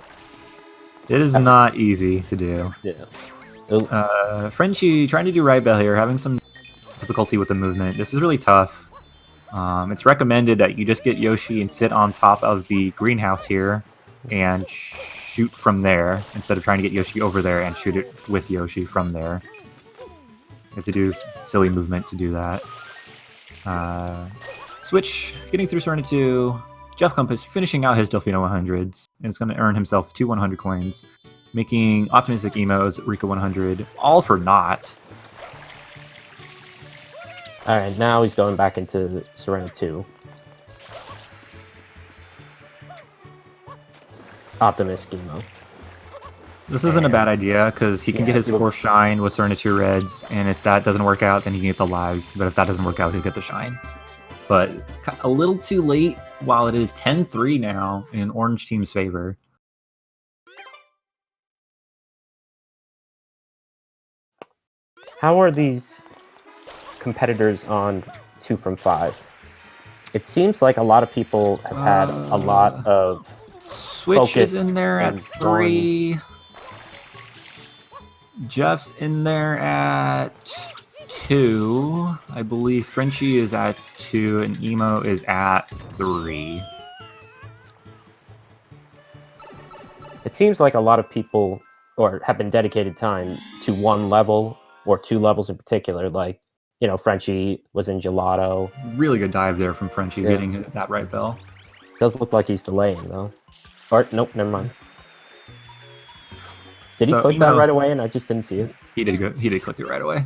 Speaker 1: It is not easy to do.
Speaker 2: Yeah.
Speaker 1: Frenchie trying to do right bell here, having some difficulty with the movement. This is really tough. It's recommended that you just get Yoshi and sit on top of the greenhouse here and shoot from there instead of trying to get Yoshi over there and shoot it with Yoshi from there. You have to do silly movement to do that. Switch getting through Serena 2. JeffCompass finishing out his Delfino 100s, and it's going to earn himself 2 100 coins, making OptimisticEmo's Rika 100 all for naught.
Speaker 2: Alright, now he's going back into Serena 2. OptimisticEmo.
Speaker 1: This isn't a bad idea, because he can get his 4th shine with Serena 2 reds, and if that doesn't work out, then he can get the lives, but if that doesn't work out, he'll get the shine. but a little too late while it is 10-3 now in Orange Team's favor.
Speaker 2: How are these competitors on 2 from 5? It seems like a lot of people have had a lot of
Speaker 1: Switch is in there at
Speaker 2: and
Speaker 1: 3. Jeff's in there at 2. I believe Frenchie is at 2 and Emo is at 3.
Speaker 2: It seems like a lot of people have been dedicated time to one level or 2 levels in particular. Like, you know, Frenchie was in Gelato.
Speaker 1: Really good dive there from Frenchie, getting that right bell.
Speaker 2: Does look like he's delaying though. Or nope, never mind. Did he click that right away and I just didn't see it?
Speaker 1: He did good. He did click it right away.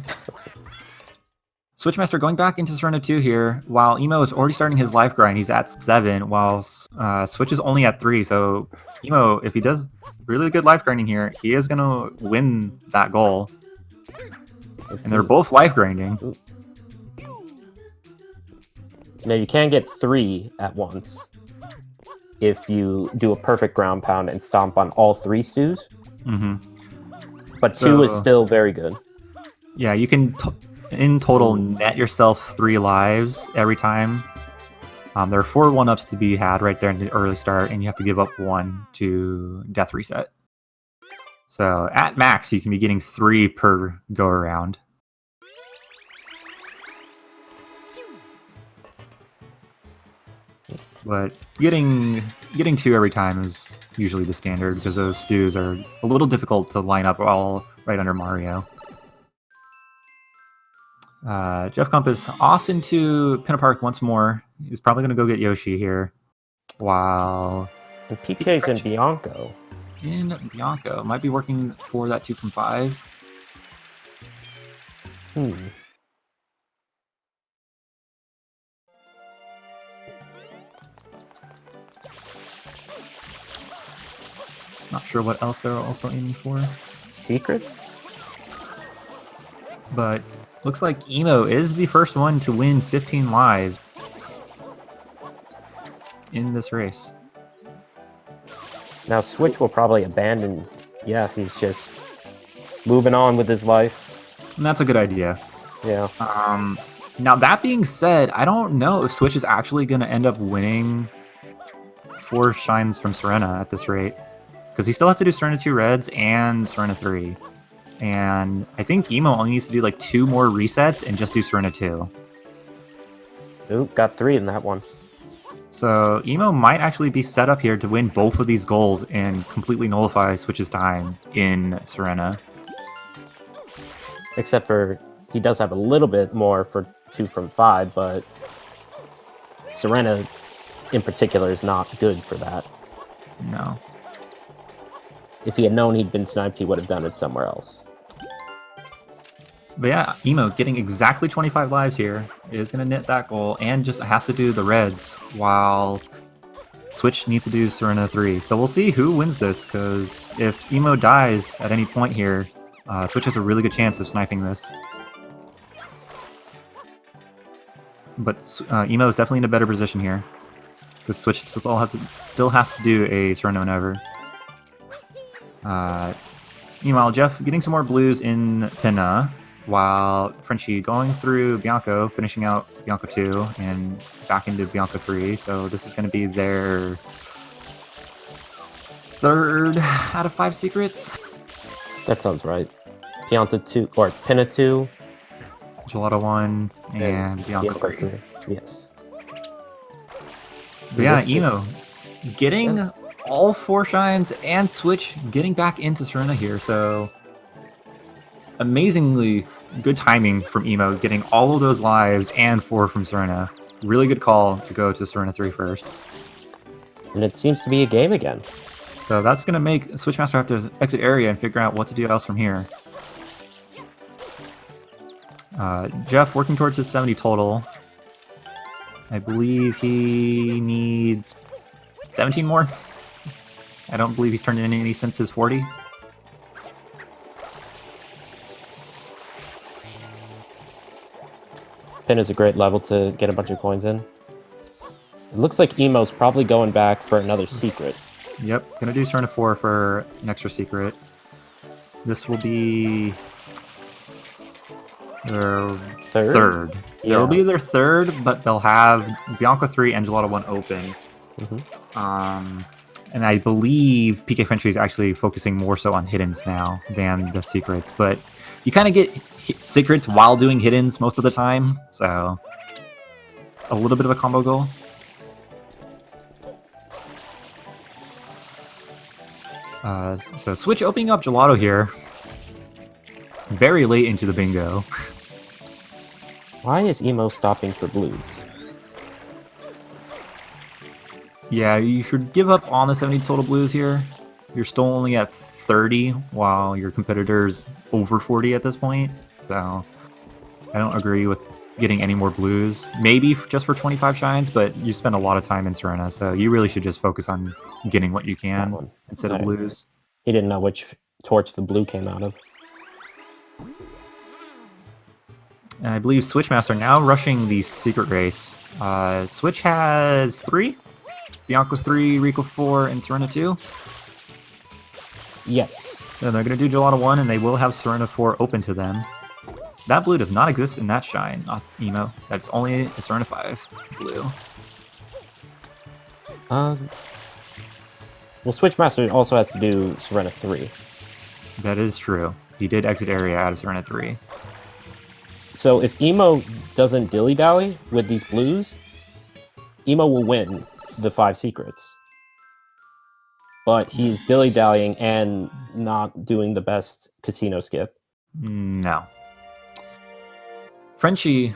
Speaker 1: Switchmaster going back into Serena 2 here, while Emo is already starting his life grind. He's at 7, while Switch is only at 3. So Emo, if he does really good life grinding here, he is going to win that goal. And they're both life grinding.
Speaker 2: Ooh. Now you can get 3 at once if you do a perfect ground pound and stomp on all 3 stews. But 2 is still very good.
Speaker 1: Yeah, you can in total net yourself 3 lives every time. There are 4 1-ups to be had right there in the early start, and you have to give up 1 to death reset. So at max, you can be getting 3 per go around. But getting 2 every time is usually the standard because those stews are a little difficult to line up all right under Mario. JeffCompass off into Pinna Park once more. He's probably going to go get Yoshi here. While
Speaker 2: And PK's in Bianco.
Speaker 1: In Bianco. Might be working for that 2 from 5. Not sure what else they're also aiming for.
Speaker 2: Secrets?
Speaker 1: But looks like Emo is the first one to win 15 lives in this race.
Speaker 2: Now Switch will probably abandon. Yeah, he's just moving on with his life.
Speaker 1: And that's a good idea.
Speaker 2: Yeah.
Speaker 1: Now that being said, I don't know if Switch is actually going to end up winning 4 shines from Serena at this rate. Because he still has to do Serena 2 reds and Serena 3. And I think Emo only needs to do like 2 more resets and just do Serena 2.
Speaker 2: Ooh, got 3 in that one.
Speaker 1: So Emo might actually be set up here to win both of these goals and completely nullify Switch's time in Serena.
Speaker 2: Except for he does have a little bit more for 2 from 5, but Serena in particular is not good for that.
Speaker 1: No.
Speaker 2: If he had known he'd been sniped, he would have done it somewhere else.
Speaker 1: But yeah, Emo getting exactly 25 lives here is going to net that goal and just has to do the reds while Switch needs to do Serena 3. So we'll see who wins this, because if Emo dies at any point here, Switch has a really good chance of sniping this. But Emo is definitely in a better position here, because Switch still has to do a Serena whenever. Meanwhile, Jeff getting some more blues in Pinna, while Frenchie going through Bianco, finishing out Bianco 2, and back into Bianco 3. So this is going to be their 3rd out of 5 secrets.
Speaker 2: That sounds right. Bianco 2, or Pinna 2.
Speaker 1: Gelato 1, and Bianco 3.
Speaker 2: Yes.
Speaker 1: But yeah, Emo getting all 4 shines and Switch getting back into Serena here. So amazingly good timing from Emo, getting all of those lives and 4 from Serena. Really good call to go to Serena 3 first.
Speaker 2: And it seems to be a game again.
Speaker 1: So that's going to make Switchmaster have to exit area and figure out what to do else from here. Jeff working towards his 70 total. I believe he needs 17 more. I don't believe he's turned in any since his 40.
Speaker 2: Pin is a great level to get a bunch of coins in. It looks like Emo's probably going back for another secret.
Speaker 1: Yep, gonna do Serena 4 for an extra secret. This will be their third.
Speaker 2: Yeah.
Speaker 1: It'll be their third, but they'll have Bianco 3 and Gelato 1 open. And I believe PKFrenchi is actually focusing more so on hiddens now than the secrets. But you kind of get secrets while doing hiddens most of the time, so a little bit of a combo goal. So Switch opening up Gelato here. Very late into the bingo.
Speaker 2: Why is Emo stopping for blues?
Speaker 1: Yeah, you should give up on the 70 total blues here. You're still only at 30, while your competitor's over 40 at this point. So I don't agree with getting any more blues. Maybe just for 25 shines, but you spend a lot of time in Serena, so you really should just focus on getting what you can instead of blues.
Speaker 2: He didn't know which torch the blue came out of.
Speaker 1: And I believe Switchmaster now rushing the secret race. Switch has 3. Bianco 3, Rico 4, and Serena 2.
Speaker 2: Yes.
Speaker 1: So they're going to do Gelato 1, and they will have Serena 4 open to them. That blue does not exist in that shine, not Emo. That's only a Serena 5 blue.
Speaker 2: Well, Switchmaster also has to do Serena 3.
Speaker 1: That is true. He did exit area out of Serena 3.
Speaker 2: So if Emo doesn't dilly-dally with these blues, Emo will win the 5 secrets. But he's dilly-dallying and not doing the best casino skip.
Speaker 1: No. Frenchie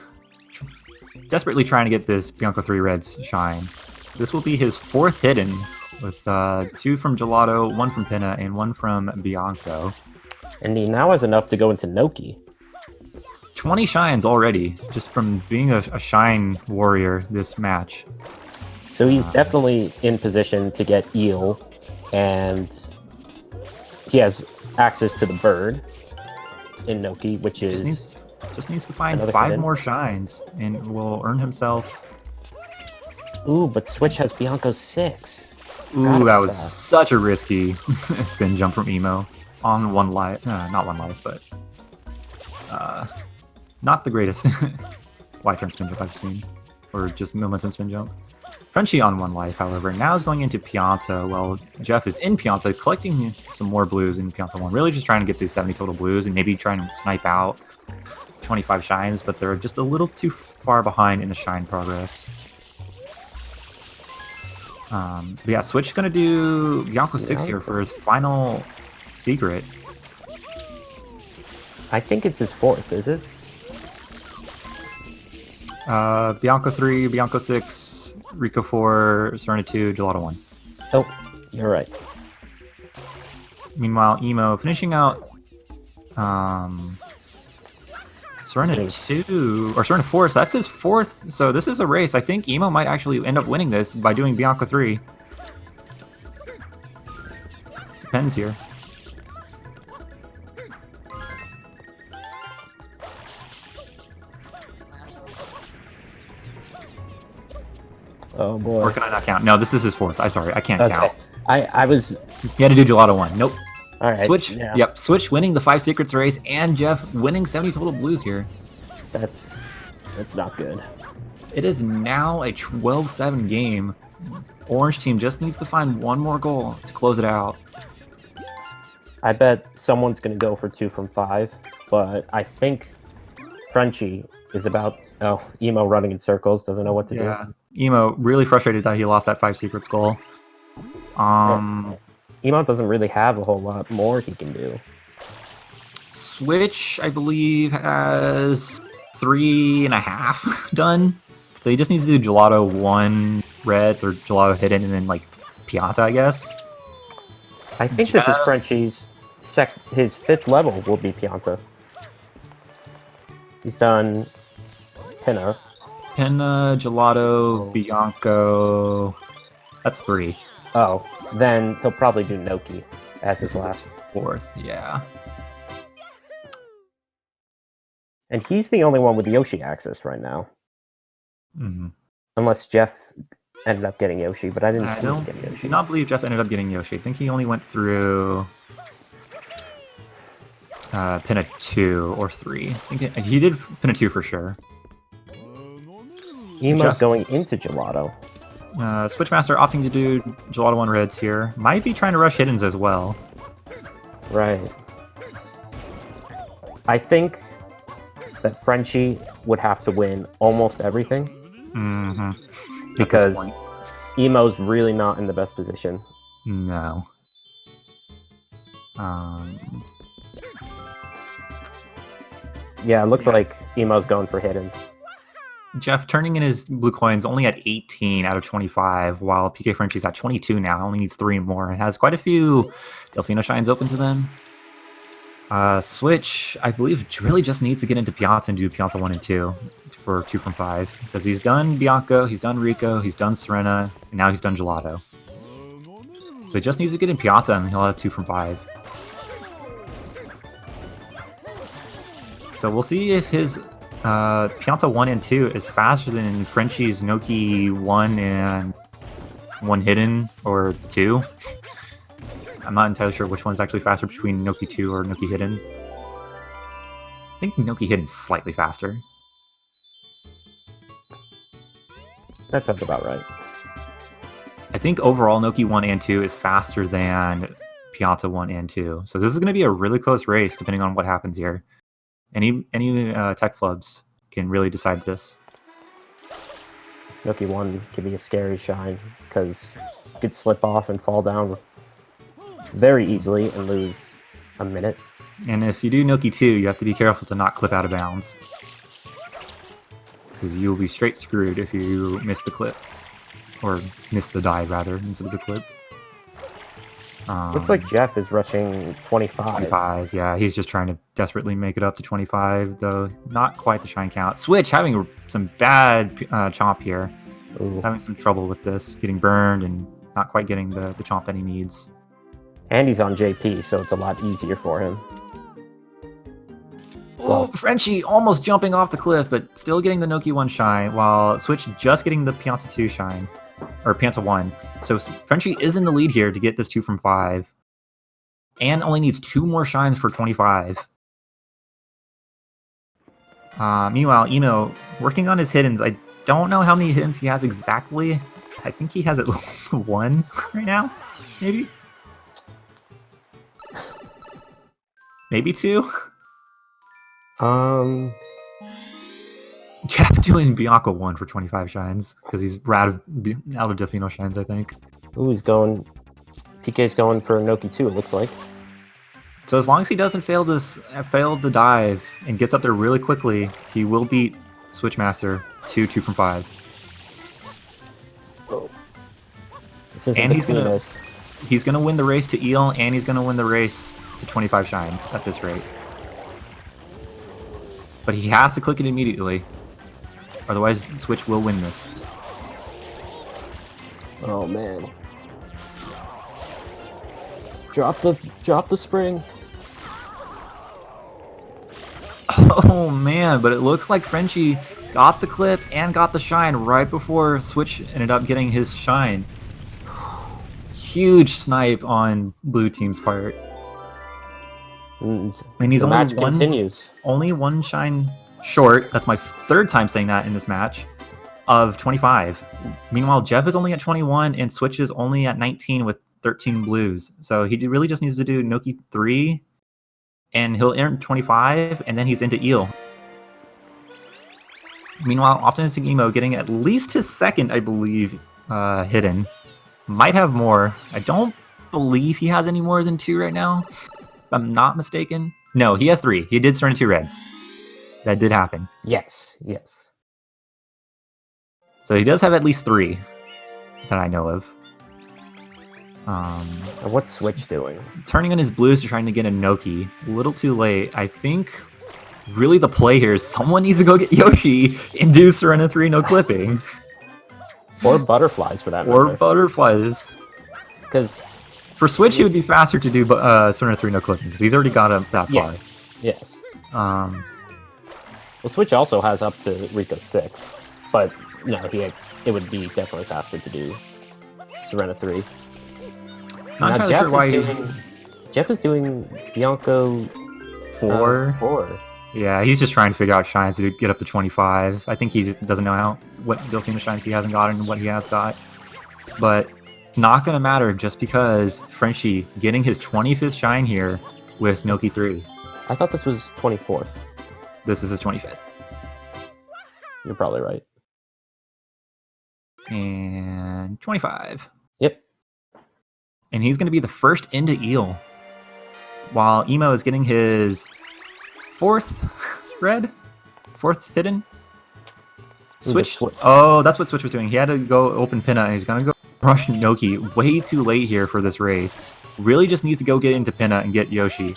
Speaker 1: desperately trying to get this Bianco 3 Reds shine. This will be his 4th hidden, with 2 from Gelato, 1 from Pinna, and 1 from Bianco.
Speaker 2: And he now has enough to go into Noki.
Speaker 1: 20 shines already, just from being a shine warrior this match.
Speaker 2: So he's definitely in position to get Eel, and he has access to the bird in Noki, which is...
Speaker 1: Just needs to find 5 more shines, and will earn himself...
Speaker 2: Ooh, but Switch has Bianco 6.
Speaker 1: Ooh, that was such a risky spin jump from Emo. On 1 life. Not 1 life, but... not the greatest Y-turn spin jump I've seen. Or just momentum spin jump. Frenchie on 1 life, however, now is going into Pianta. Well, Jeff is in Pianta, collecting some more blues in Pianta 1. Really just trying to get these 70 total blues and maybe trying to snipe out 25 shines, but they're just a little too far behind in the shine progress. But yeah, Switch is going to do Bianco 6 here for his final secret.
Speaker 2: I think it's his 4th, is it?
Speaker 1: Bianco 3, Bianco 6, Rico 4, Serena 2, Gelato 1.
Speaker 2: Oh, you're right.
Speaker 1: Meanwhile, Emo finishing out Serena 2, or Serena 4, so that's his 4th. So this is a race. I think Emo might actually end up winning this by doing Bianco 3. Depends here.
Speaker 2: Oh boy.
Speaker 1: Or can I not count? No, this is his 4th. I'm sorry, I can't count.
Speaker 2: I was...
Speaker 1: You had to do Gelato 1. Nope.
Speaker 2: All right.
Speaker 1: Switch.
Speaker 2: Yeah.
Speaker 1: Yep. Switch winning the 5 secrets race, and Jeff winning 70 total blues here.
Speaker 2: That's not good.
Speaker 1: It is now a 12-7 game. Orange team just needs to find 1 more goal to close it out.
Speaker 2: I bet someone's going to go for 2 from 5, but I think Frenchie is about... Oh, Emo running in circles, doesn't know what to do.
Speaker 1: Emo really frustrated that he lost that 5 secrets goal.
Speaker 2: Emo doesn't really have a whole lot more he can do.
Speaker 1: Switch, I believe, has 3.5 done. So he just needs to do Gelato 1 Reds or Gelato Hidden and then, like, Pianta, I guess.
Speaker 2: I think this is Frenchie's his 5th level will be Pianta. He's done Pinna.
Speaker 1: Pinna, Gelato, Bianco. That's 3.
Speaker 2: Oh, then he'll probably do Noki as his last.
Speaker 1: 4th, yeah.
Speaker 2: And he's the only one with Yoshi access right now.
Speaker 1: Mm-hmm.
Speaker 2: Unless Jeff ended up getting Yoshi, but I didn't see him get
Speaker 1: I
Speaker 2: Yoshi.
Speaker 1: do not believe Jeff ended up getting Yoshi. I think he only went through pin a 2 or 3. I think he did pin a 2 for sure.
Speaker 2: Emo's
Speaker 1: Jeff-
Speaker 2: going into Gelato.
Speaker 1: Switchmaster opting to do Gelato 1 reds here. Might be trying to rush hiddens as well.
Speaker 2: Right. I think that Frenchie would have to win almost everything.
Speaker 1: Mm-hmm.
Speaker 2: Because Emo's really not in the best position.
Speaker 1: No.
Speaker 2: Yeah, it looks like Emo's going for hiddens.
Speaker 1: Jeff turning in his blue coins only at 18 out of 25, while PKFrenchi's at 22 now. Only needs 3 more and has quite a few Delfino shines open to them. Switch, I believe, really just needs to get into Pianta and do Pianta 1 and 2 for 2 from 5. Because he's done Bianco, he's done Rico, he's done Serena, and now he's done Gelato. So he just needs to get in Pianta and he'll have 2 from 5. So we'll see if his Pianta 1 and 2 is faster than Frenchie's Noki 1 and 1 hidden or 2. I'm not entirely sure which one's actually faster between Noki 2 or Noki hidden. I think Noki hidden's slightly faster.
Speaker 2: That sounds about right.
Speaker 1: I think overall Noki 1 and 2 is faster than Pianta 1 and 2. So this is going to be a really close race depending on what happens here. Any tech flubs can really decide this.
Speaker 2: Noki 1 could be a scary shine because you could slip off and fall down very easily and lose a minute.
Speaker 1: And if you do Noki 2, you have to be careful to not clip out of bounds. Because you'll be straight screwed if you miss the clip. Or miss the dive, rather, instead of the clip.
Speaker 2: Looks like Jeff is rushing 25.
Speaker 1: 25, yeah. He's just trying to desperately make it up to 25, though not quite the shine count. Switch having some bad chomp here.
Speaker 2: Ooh.
Speaker 1: Having some trouble with this. Getting burned and not quite getting the chomp that he needs.
Speaker 2: And he's on JP, so it's a lot easier for him.
Speaker 1: Oh, Frenchie almost jumping off the cliff, but still getting the Noki 1 shine, while Switch just getting the Pianta 2 shine. Or Pianta 1. So Frenchie is in the lead here to get this 2 from 5. And only needs 2 more shines for 25. Meanwhile, Emo, working on his hiddens. I don't know how many hiddens he has exactly. I think he has at least 1 right now, maybe? Maybe 2? Jeff doing Bianco 1 for 25 shines, because he's out of Delfino shines, I think.
Speaker 2: Ooh, he's going... PK's going for Noki 2, it looks like.
Speaker 1: So as long as he doesn't fail the dive and gets up there really quickly, he will beat Switchmaster to 2 from 5.
Speaker 2: Oh. This is
Speaker 1: And he's gonna win the race to Eel, and he's gonna win the race to 25 shines at this rate. But he has to click it immediately, otherwise Switch will win this.
Speaker 2: Oh man. Drop the spring.
Speaker 1: Oh man, but it looks like Frenchie got the clip and got the shine right before Switch ended up getting his shine. Huge snipe on blue team's part.
Speaker 2: And
Speaker 1: he's
Speaker 2: the match continues.
Speaker 1: Only 1 shine short. That's my 3rd time saying that in this match. Of 25. Meanwhile, Jeff is only at 21 and Switch is only at 19 with 13 blues. So he really just needs to do Noki 3 and he'll earn 25 and then he's into Eel. Meanwhile, OptimisticEmo getting at least his 2nd, I believe, hidden. Might have more. I don't believe he has any more than 2 right now. If I'm not mistaken. No, he has 3. He did turn 2 reds. That did happen.
Speaker 2: Yes.
Speaker 1: So he does have at least 3 that I know of.
Speaker 2: And what's Switch doing?
Speaker 1: Turning on his blues to trying to get a Noki. A little too late. I think really the play here is someone needs to go get Yoshi and do Serena 3 no clipping.
Speaker 2: Or butterflies for that
Speaker 1: Or
Speaker 2: matter.
Speaker 1: butterflies.
Speaker 2: Because
Speaker 1: for Switch, it would be faster to do Serena 3 no clipping because he's already got him that far.
Speaker 2: Yes. Well, Switch also has up to Rico 6, but no, it would be definitely faster to do Serena 3.
Speaker 1: Not entirely sure why
Speaker 2: Jeff is doing Bianco
Speaker 1: 4.
Speaker 2: 4.
Speaker 1: Yeah, he's just trying to figure out shines to get up to 25. I think he just doesn't know what Delphine shines he hasn't gotten and what he has got. But not going to matter just because Frenchie getting his 25th shine here with Noki 3.
Speaker 2: I thought this was 24th.
Speaker 1: This is his 25th.
Speaker 2: You're probably right.
Speaker 1: And 25.
Speaker 2: Yep.
Speaker 1: And he's going to be the first into Eel. While Emo is getting his 4th red? 4th hidden? Switch. Oh, that's what Switch was doing. He had to go open Pinna, and he's going to go rush Noki way too late here for this race. Really just needs to go get into Pinna and get Yoshi.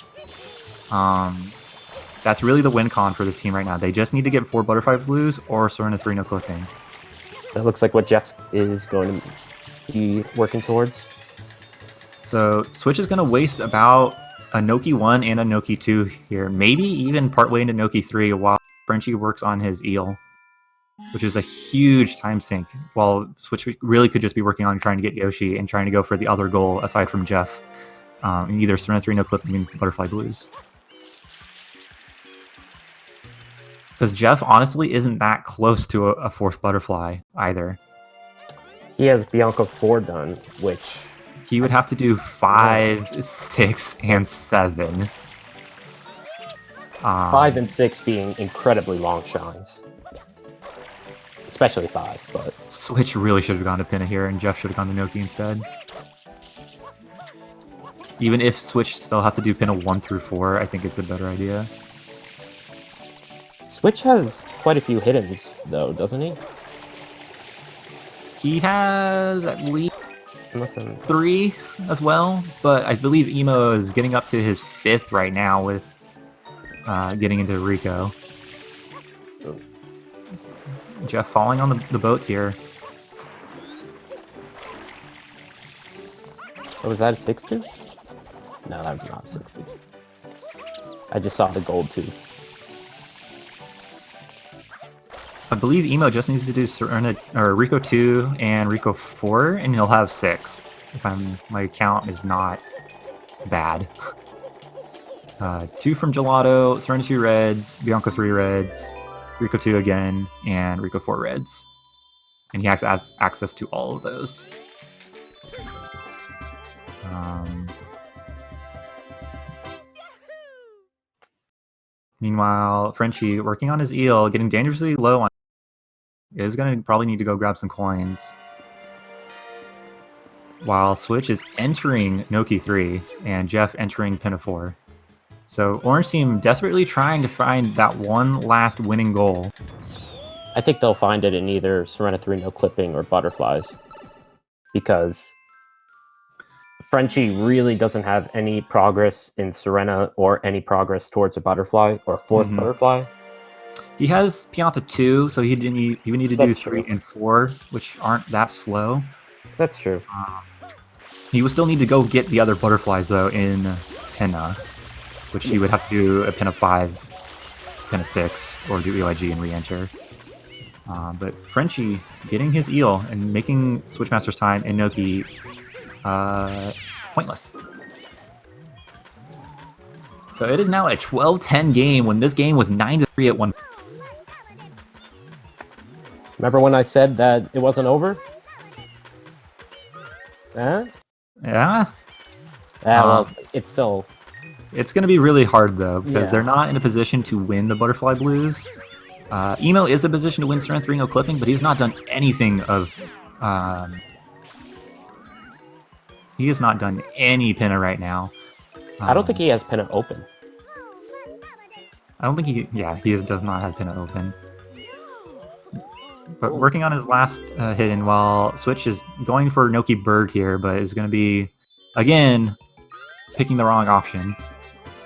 Speaker 1: That's really the win con for this team right now. They just need to get 4 Butterfly Blues or Serena 3 no clipping.
Speaker 2: That looks like what Jeff is going to be working towards.
Speaker 1: So Switch is going to waste about a Noki 1 and a Noki 2 here. Maybe even partway into Noki 3 while Frenchie works on his Eel, which is a huge time sink. While Switch really could just be working on trying to get Yoshi and trying to go for the other goal aside from Jeff. Either Serena 3 no clipping and Butterfly Blues. Because Jeff honestly isn't that close to a 4th butterfly either.
Speaker 2: He has Bianca 4 done, which
Speaker 1: he would have to do 5, 6, and 7.
Speaker 2: 5 and 6 being incredibly long shines. Especially 5, but
Speaker 1: Switch really should have gone to Pinna here, and Jeff should have gone to Noki instead. Even if Switch still has to do Pinna 1 through 4, I think it's a better idea.
Speaker 2: Switch has quite a few hiddens, though, doesn't he?
Speaker 1: He has at least 3 as well, but I believe Emo is getting up to his 5th right now with getting into Rico. Jeff falling on the boats here.
Speaker 2: Oh, was that a 6-2? No, that was not a 6-2. I just saw the gold tooth.
Speaker 1: I believe Emo just needs to do Rico 2 and Rico 4, and he'll have 6. If my count is not bad. 2 from Gelato, Serena 2 reds, Bianca 3 reds, Rico 2 again, and Rico 4 reds. And he has access to all of those. Meanwhile, Frenchie working on his Eel, getting dangerously low on is going to probably need to go grab some coins. While Switch is entering Noki 3 and Jeff entering Pinna 4. So Orange Team desperately trying to find that one last winning goal.
Speaker 2: I think they'll find it in either Serena 3 no clipping or Butterflies. Because Frenchie really doesn't have any progress in Serena or any progress towards a Butterfly or 4th Butterfly.
Speaker 1: He has Pianta 2, so he would need to do 3
Speaker 2: true.
Speaker 1: and 4, which aren't that slow.
Speaker 2: That's true.
Speaker 1: He would still need to go get the other Butterflies, though, in Pinna, which he would have to do a Pinna 5, Pinna 6, or do EIG and re-enter. But Frenchie getting his Eel and making Switchmaster's time and Noki pointless. So it is now a 12-10 game when this game was 9-3 at one.
Speaker 2: Remember when I said that it wasn't over? Huh?
Speaker 1: Yeah.
Speaker 2: Well, it's still...
Speaker 1: It's going to be really hard, though, because they're not in a position to win the Butterfly Blues. Emo is the position to win Serena 3 no clipping, but he's not done anything of... he has not done any Pinna right now.
Speaker 2: I don't think he has Pinna open.
Speaker 1: I don't think he... Yeah, he does not have Pinna open. But working on his last hidden while Switch is going for Noki Bird here, but is going to be, again, picking the wrong option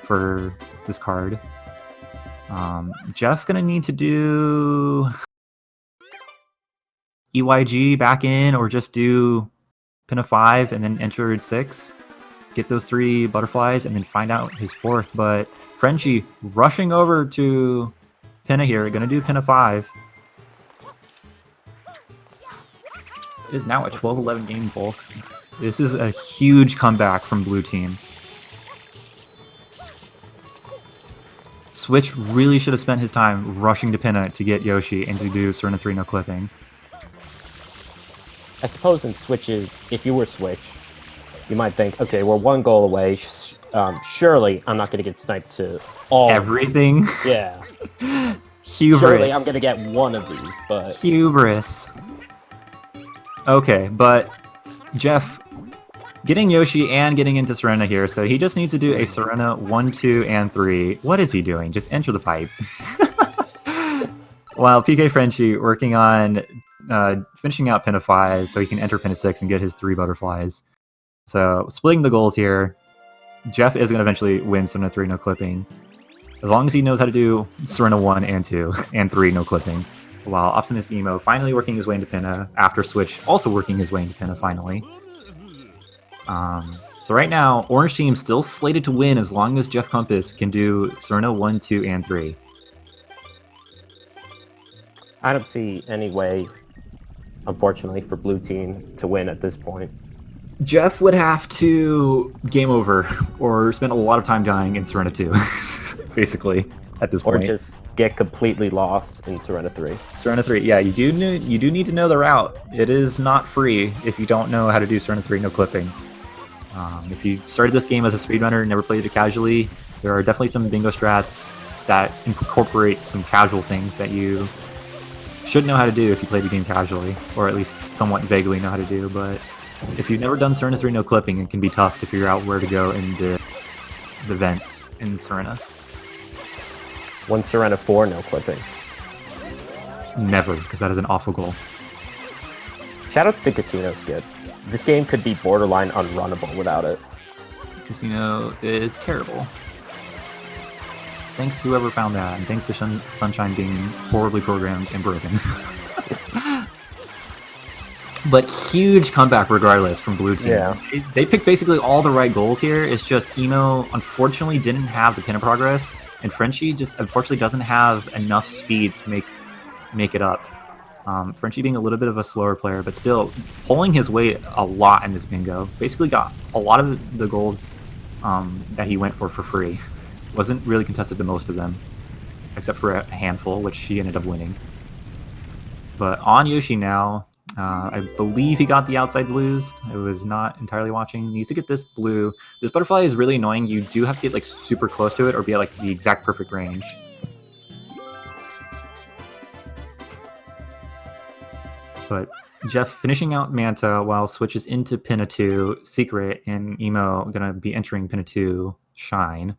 Speaker 1: for this card. Jeff going to need to do EYG back in or just do Pinna 5 and then enter 6. Get those 3 Butterflies and then find out his 4th. But Frenchie rushing over to pinna here. Gonna do pinna 5. It is now a 12-11 game, folks. This is a huge comeback from blue team. Switch really should have spent his time rushing to pinna to get Yoshi and to do Serena 3 no clipping.
Speaker 2: I suppose in Switches, if you were Switch, you might think, okay, we're 1 goal away. Surely I'm not going to get sniped to all
Speaker 1: everything.
Speaker 2: Yeah.
Speaker 1: Hubris.
Speaker 2: Surely I'm going to get one of these, but...
Speaker 1: Hubris. Okay, but Jeff getting Yoshi and getting into Serena here, so he just needs to do a Serena 1, 2, and 3. What is he doing? Just enter the pipe. While PKFrenchi working on finishing out pinna 5 so he can enter pinna 6 and get his 3 butterflies. So splitting the goals here, Jeff is going to eventually win Serena 3 no clipping. As long as he knows how to do Serena 1 and 2 and 3 no clipping. While OptimisticEmo finally working his way into pinna after Switch also working his way into pinna finally. So right now, Orange Team still slated to win as long as JeffCompass can do Serena 1, 2, and 3.
Speaker 2: I don't see any way, unfortunately, for Blue Team to win at this point.
Speaker 1: Jeff would have to game over or spend a lot of time dying in Serena 2, basically, at this point.
Speaker 2: Or just get completely lost in Serena 3.
Speaker 1: Serena 3, yeah, you do need to know the route. It is not free if you don't know how to do Serena 3 no clipping. If you started this game as a speedrunner and never played it casually, there are definitely some bingo strats that incorporate some casual things that you should know how to do if you play the game casually, or at least somewhat vaguely know how to do. But if you've never done Serena 3 no clipping, it can be tough to figure out where to go in the vents in Serena.
Speaker 2: One Serena 4 no clipping.
Speaker 1: Never, because that is an awful goal.
Speaker 2: Shoutouts to Casino Skip. This game could be borderline unrunnable without it.
Speaker 1: Casino is terrible. Thanks to whoever found that, and thanks to Sunshine being horribly programmed and broken. But huge comeback regardless from Blue Team.
Speaker 2: Yeah.
Speaker 1: They picked basically all the right goals here. It's just Emo unfortunately didn't have the pinna progress, and Frenchie just unfortunately doesn't have enough speed to make it up. Frenchie being a little bit of a slower player, but still pulling his weight a lot in this bingo. Basically got a lot of the goals that he went for free. Wasn't really contested to most of them, except for a handful, which she ended up winning. But on Yoshi now, I believe he got the outside blues. I was not entirely watching. He needs to get this blue. This butterfly is really annoying. You do have to get like super close to it or be at like the exact perfect range. But Jeff finishing out Manta while switches into Pinna 2 Secret, and Emo gonna be entering Pinna 2 Shine.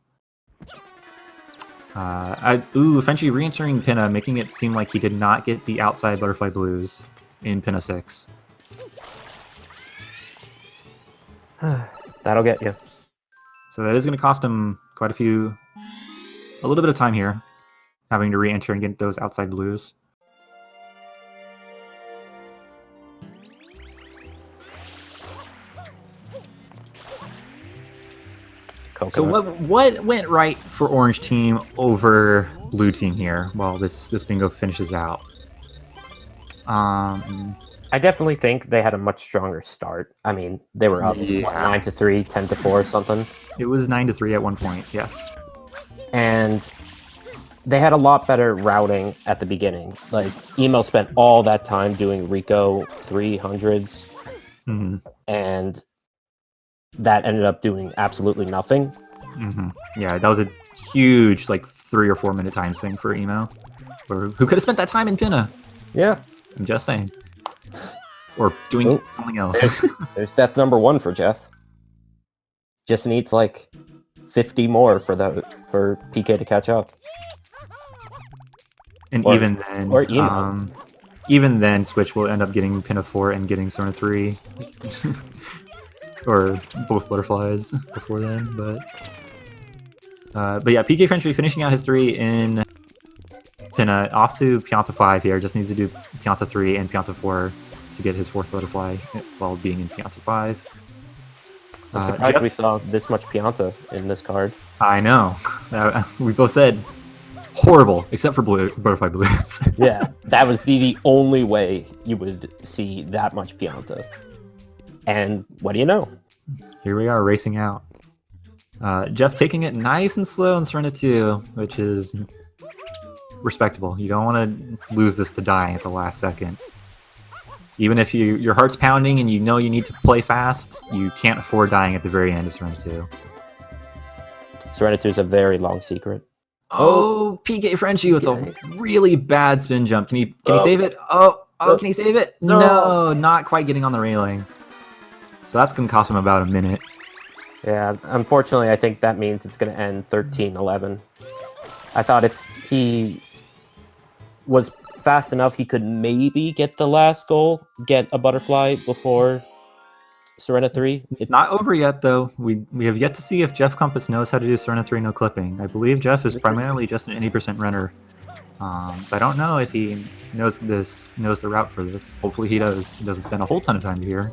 Speaker 1: Frenchie re-entering Pinna, making it seem like he did not get the outside butterfly blues in Pinna 6.
Speaker 2: That'll get you.
Speaker 1: So that is going to cost him quite a little bit of time here, having to re-enter and get those outside blues. So what went right for Orange Team over Blue Team here while this bingo finishes out?
Speaker 2: I definitely think they had a much stronger start. I mean, they were up 9-3, 10-4, something.
Speaker 1: It was 9-3 at one point, yes.
Speaker 2: And they had a lot better routing at the beginning. Like, Emo spent all that time doing Rico 300s, and that ended up doing absolutely nothing.
Speaker 1: Yeah, that was a huge, like, 3 or 4 minute time sink for Emo. Who could have spent that time in Pinna?
Speaker 2: Yeah.
Speaker 1: I'm just saying. Or doing something else.
Speaker 2: There's death number 1 for Jeff. Just needs, like, 50 more for PK to catch up.
Speaker 1: And even then, Switch will end up getting Pinna 4 and getting Sona 3. Or both butterflies before then, but yeah, PKFrenchi finishing out his 3 in Pinna, off to Pianta 5 here. Just needs to do Pianta 3 and Pianta 4 to get his 4th butterfly while being in Pianta 5.
Speaker 2: I'm surprised we saw this much Pianta in this card.
Speaker 1: I know. We both said, horrible, except for butterfly balloons.
Speaker 2: Yeah, that was the only way you would see that much Pianta. And what do you know?
Speaker 1: Here we are racing out. Jeff taking it nice and slow in Serena 2, which is respectable. You don't want to lose this to dying at the last second. Even if your heart's pounding and you know you need to play fast, you can't afford dying at the very end of Serena 2.
Speaker 2: Serena 2 is a very long secret.
Speaker 1: Oh, PKFrenchi with a really bad spin jump. Can he save it? Oh, can he save it? No, not quite getting on the railing. So that's going to cost him about a minute.
Speaker 2: Yeah, unfortunately, I think that means it's going to end 13-11. I thought if he was fast enough, he could maybe get the last goal, get a butterfly before Serena 3.
Speaker 1: It's not over yet, though. We have yet to see if JeffCompass knows how to do Serena 3 no clipping. I believe Jeff is primarily just an 80% runner. So I don't know if he knows the route for this. Hopefully he does. He doesn't spend a whole ton of time here.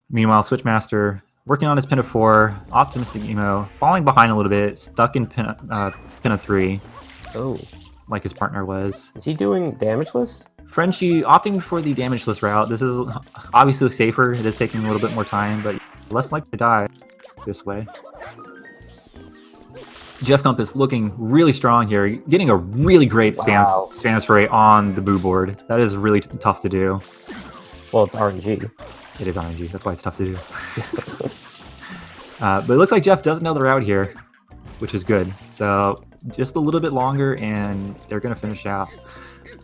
Speaker 1: Meanwhile, Switchmaster working on his pin of 4, OptimisticEmo, falling behind a little bit, stuck in pin of 3.
Speaker 2: Oh.
Speaker 1: Like his partner was.
Speaker 2: Is he doing damageless?
Speaker 1: Frenchie opting for the damageless route. This is obviously safer. It is taking a little bit more time, but less likely to die this way. JeffCompass looking really strong here, getting a really great spam spray on the boo board. That is really tough to do.
Speaker 2: Well, it's RNG.
Speaker 1: It is RNG. That's why it's tough to do. But it looks like Jeff does know the route here, which is good. So just a little bit longer, and they're going to finish out.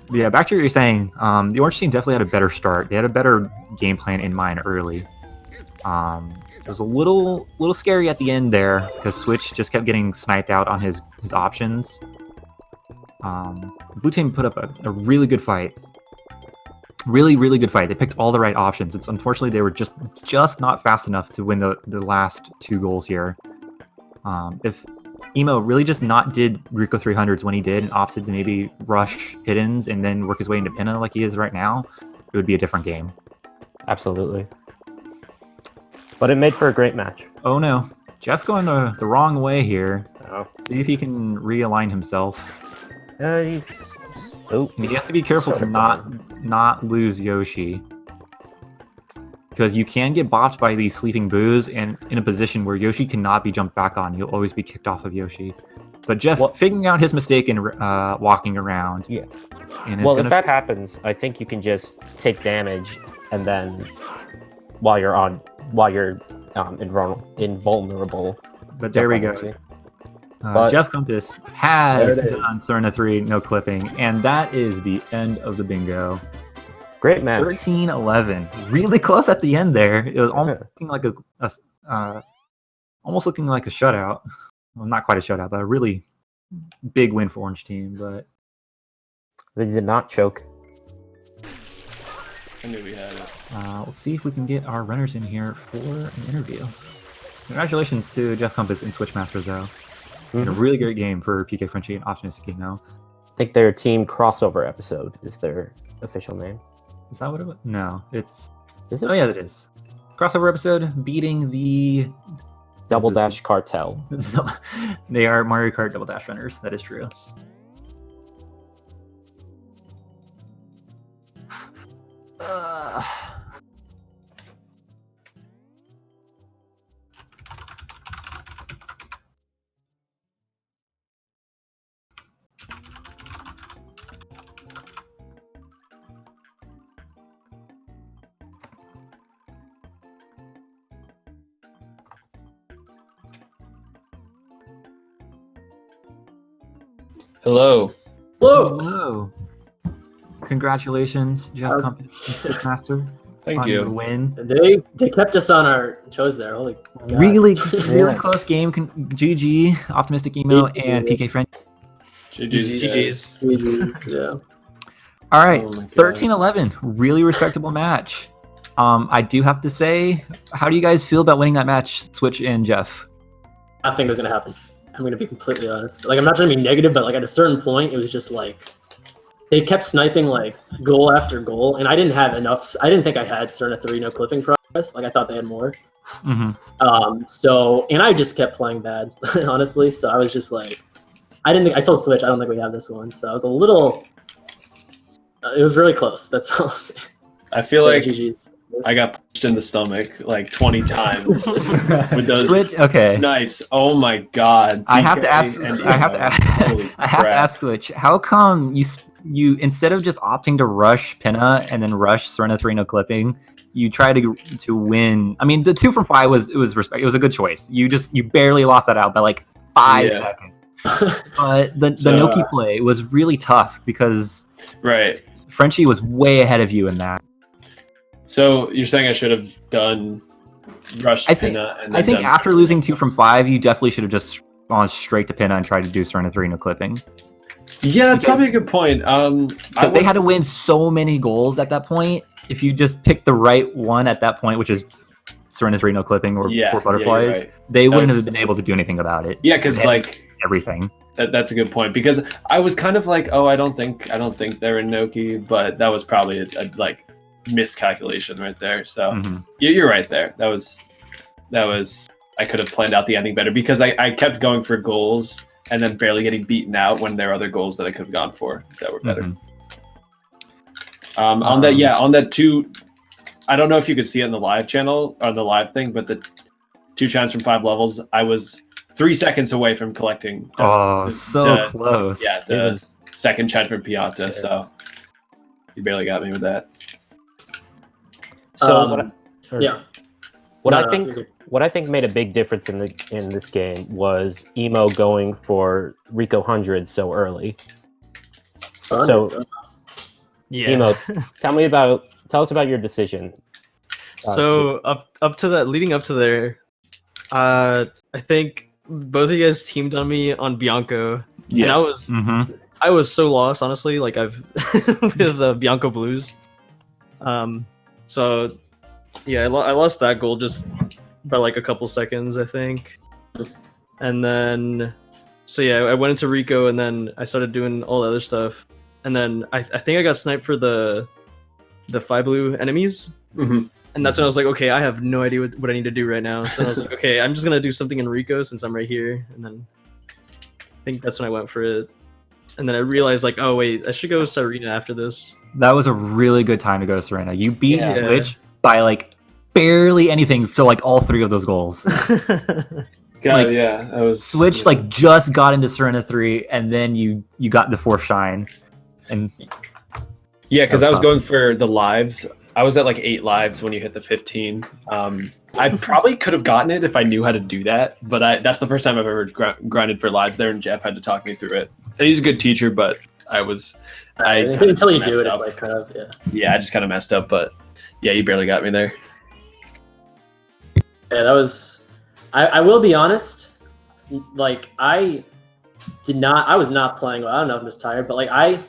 Speaker 1: But yeah, back to what you're saying. The Orange team definitely had a better start. They had a better game plan in mind early. It was a little scary at the end there because Switch just kept getting sniped out on his options. Blue team put up a really good fight. Really good fight. They picked all the right options. It's unfortunately they were just not fast enough to win the last 2 goals here. If Emo really just not did Rico 300s when he did and opted to maybe rush hiddens and then work his way into Pinna like he is right now, it would be a different game.
Speaker 2: Absolutely. But it made for a great match.
Speaker 1: Oh no. Jeff going the wrong way here.
Speaker 2: Oh.
Speaker 1: See if he can realign himself.
Speaker 2: He's... Oh.
Speaker 1: And he has to be careful to not lose Yoshi. Because you can get bopped by these sleeping boos and in a position where Yoshi cannot be jumped back on. You'll always be kicked off of Yoshi. But Jeff figuring out his mistake and walking around.
Speaker 2: Yeah.
Speaker 1: And
Speaker 2: if that happens, I think you can just take damage and then while you're invulnerable.
Speaker 1: But there we go. JeffCompass has done Serena 3 no clipping, and that is the end of the bingo.
Speaker 2: Great match.
Speaker 1: 13-11, really close at the end there. It was almost looking like a shutout. Well, not quite a shutout, but a really big win for Orange team. But
Speaker 2: they did not choke.
Speaker 4: I knew we had it.
Speaker 1: Let's see if we can get our runners in here for an interview. Congratulations to JeffCompass and Switchmaster, though. A really great game for PKFrenchi and OptimisticEmo.
Speaker 2: I think their team crossover episode is their official name.
Speaker 1: Is that what it was? No, it's...
Speaker 2: Is it?
Speaker 1: Oh yeah, it is. Crossover episode beating the...
Speaker 2: Double Dash Cartel.
Speaker 1: They are Mario Kart Double Dash runners. That is true.
Speaker 4: Hello.
Speaker 1: Hello. Congratulations, JeffCompass and Switchmaster.
Speaker 4: Thank
Speaker 1: on
Speaker 4: you.
Speaker 1: Your win.
Speaker 5: They kept us on our toes there. Holy God.
Speaker 1: Really close game. GG, OptimisticEmo, and PKFrenchi.
Speaker 4: GG's.
Speaker 5: Yeah.
Speaker 1: All right,
Speaker 5: Oh my God.
Speaker 1: 13-11, really respectable match. I do have to say, how do you guys feel about winning that match, Switch and Jeff?
Speaker 5: I think it was gonna happen. I'm gonna be completely honest. Like, I'm not trying to be negative, but like at a certain point, it was just like they kept sniping like goal after goal, and I didn't have enough. I didn't think I had Serena 3 no clipping progress. Like I thought they had more. So, and I just kept playing bad, honestly. So I was just like, I told Switch, I don't think we have this one. So I was a little, it was really close. That's all I'll say.
Speaker 4: I feel like
Speaker 5: GG's.
Speaker 4: I got punched in the stomach like 20 times with those
Speaker 1: Switch? Okay.
Speaker 4: snipes. Oh my god!
Speaker 1: I have to ask.
Speaker 4: PK
Speaker 1: I have to.
Speaker 4: Holy
Speaker 1: I have to
Speaker 4: crap.
Speaker 1: ask Switch. How come you instead of just opting to rush Pinna and then rush Serena 3 no clipping, you try to win? I mean, the 2 from 5 was respect. It was a good choice. You barely lost that out by like 5 seconds. But the Noki play was really tough because
Speaker 4: Right.
Speaker 1: Frenchie was way ahead of you in that.
Speaker 4: So you're saying I should have done rushed Pinna and then
Speaker 1: I think
Speaker 4: done
Speaker 1: after losing 2 from 5, you definitely should have just gone straight to Pinna and tried to do Serena 3 no clipping.
Speaker 4: Yeah, that's probably a good point.
Speaker 1: Because they had to win so many goals at that point. If you just picked the right one at that point, which is Serena 3 no clipping or 4 butterflies,
Speaker 4: you're right.
Speaker 1: they wouldn't have been able to do anything about it.
Speaker 4: Yeah, because like
Speaker 1: everything.
Speaker 4: That's a good point, because I was kind of like, oh, I don't think they're in Noki, but that was probably a like miscalculation right there. So you're right there. That was I could have planned out the ending better, because I kept going for goals and then barely getting beaten out when there are other goals that I could have gone for that were better. On that 2, I don't know if you could see it in the live channel on the live thing, but the 2 chance from 5 levels, I was 3 seconds away from collecting.
Speaker 1: So close.
Speaker 4: Yeah, the second chant from Pianta. So you barely got me with that.
Speaker 2: So what I think made a big difference in this game was Emo going for Rico 100 so early. So Emo, tell us about your decision.
Speaker 6: So up to that, leading up to there, I think both of you guys teamed on me on Bianco, and I was so lost, honestly. Like with the Bianco Blues. So yeah, I lost that goal just by like a couple seconds, I think. And then I went into Rico, and then I started doing all the other stuff. And then I think I got sniped for the 5 blue enemies. And that's when I was like, okay, I have no idea what I need to do right now. So I was like, okay, I'm just gonna do something in Rico since I'm right here. And then I think that's when I went for it. And then I realized, like, oh wait, I should go Serena after this.
Speaker 1: That was a really good time to go to Serena. You beat Switch by like barely anything for like all 3 of those goals.
Speaker 4: That was
Speaker 1: Switch like just got into Serena 3, and then you got the 4th shine. And
Speaker 4: because I was going for the lives. I was at like 8 lives when you hit the 15. I probably could have gotten it if I knew how to do that, but that's the first time I've ever grinded for lives there, and Jeff had to talk me through it. And he's a good teacher, but until
Speaker 5: you do it, it's like kind of
Speaker 4: I just kind of messed up, but yeah, you barely got me there.
Speaker 5: Yeah, that was. I will be honest. Like I was not playing well. I don't know if I'm just tired, but like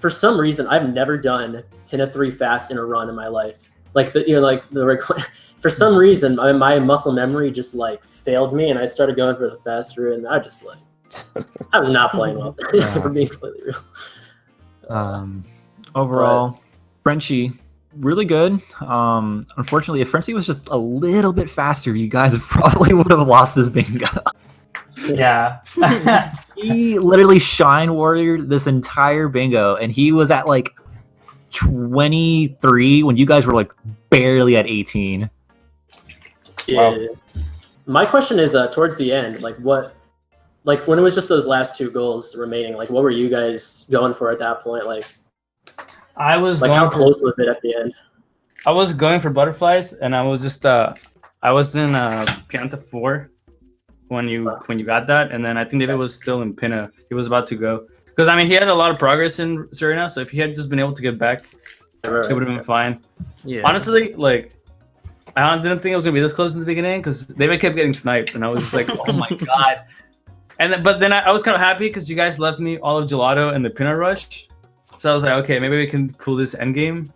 Speaker 5: for some reason, I've never done Pinna 3 fast in a run in my life. Like for some reason, my muscle memory just like failed me, and I started going for the fast route, and I just like I was not playing well. For being completely real.
Speaker 1: Overall, Frenchie, really good. Unfortunately, if Frenchie was just a little bit faster, you guys probably would have lost this bingo.
Speaker 7: Yeah.
Speaker 1: He literally shine warriored this entire bingo, and he was at like 23 when you guys were like barely at 18.
Speaker 5: Yeah.
Speaker 4: Wow.
Speaker 5: My question is towards the end, like when it was just those last 2 goals remaining, like what were you guys going for at that point? Like
Speaker 7: I was
Speaker 5: like how close was it at the end?
Speaker 7: I was going for butterflies, and I was just I was in Pianta 4 when you got that, and then I think David was still in Pinna. He was about to go, because I mean he had a lot of progress in Serena, so if he had just been able to get back, it would have been fine. Yeah. Honestly, like I didn't think it was gonna be this close in the beginning, because David kept getting sniped, and I was just like, oh my god. But then I was kind of happy because you guys left me all of Gelato and the Pinna rush, so I was like, okay, maybe we can cool this end game.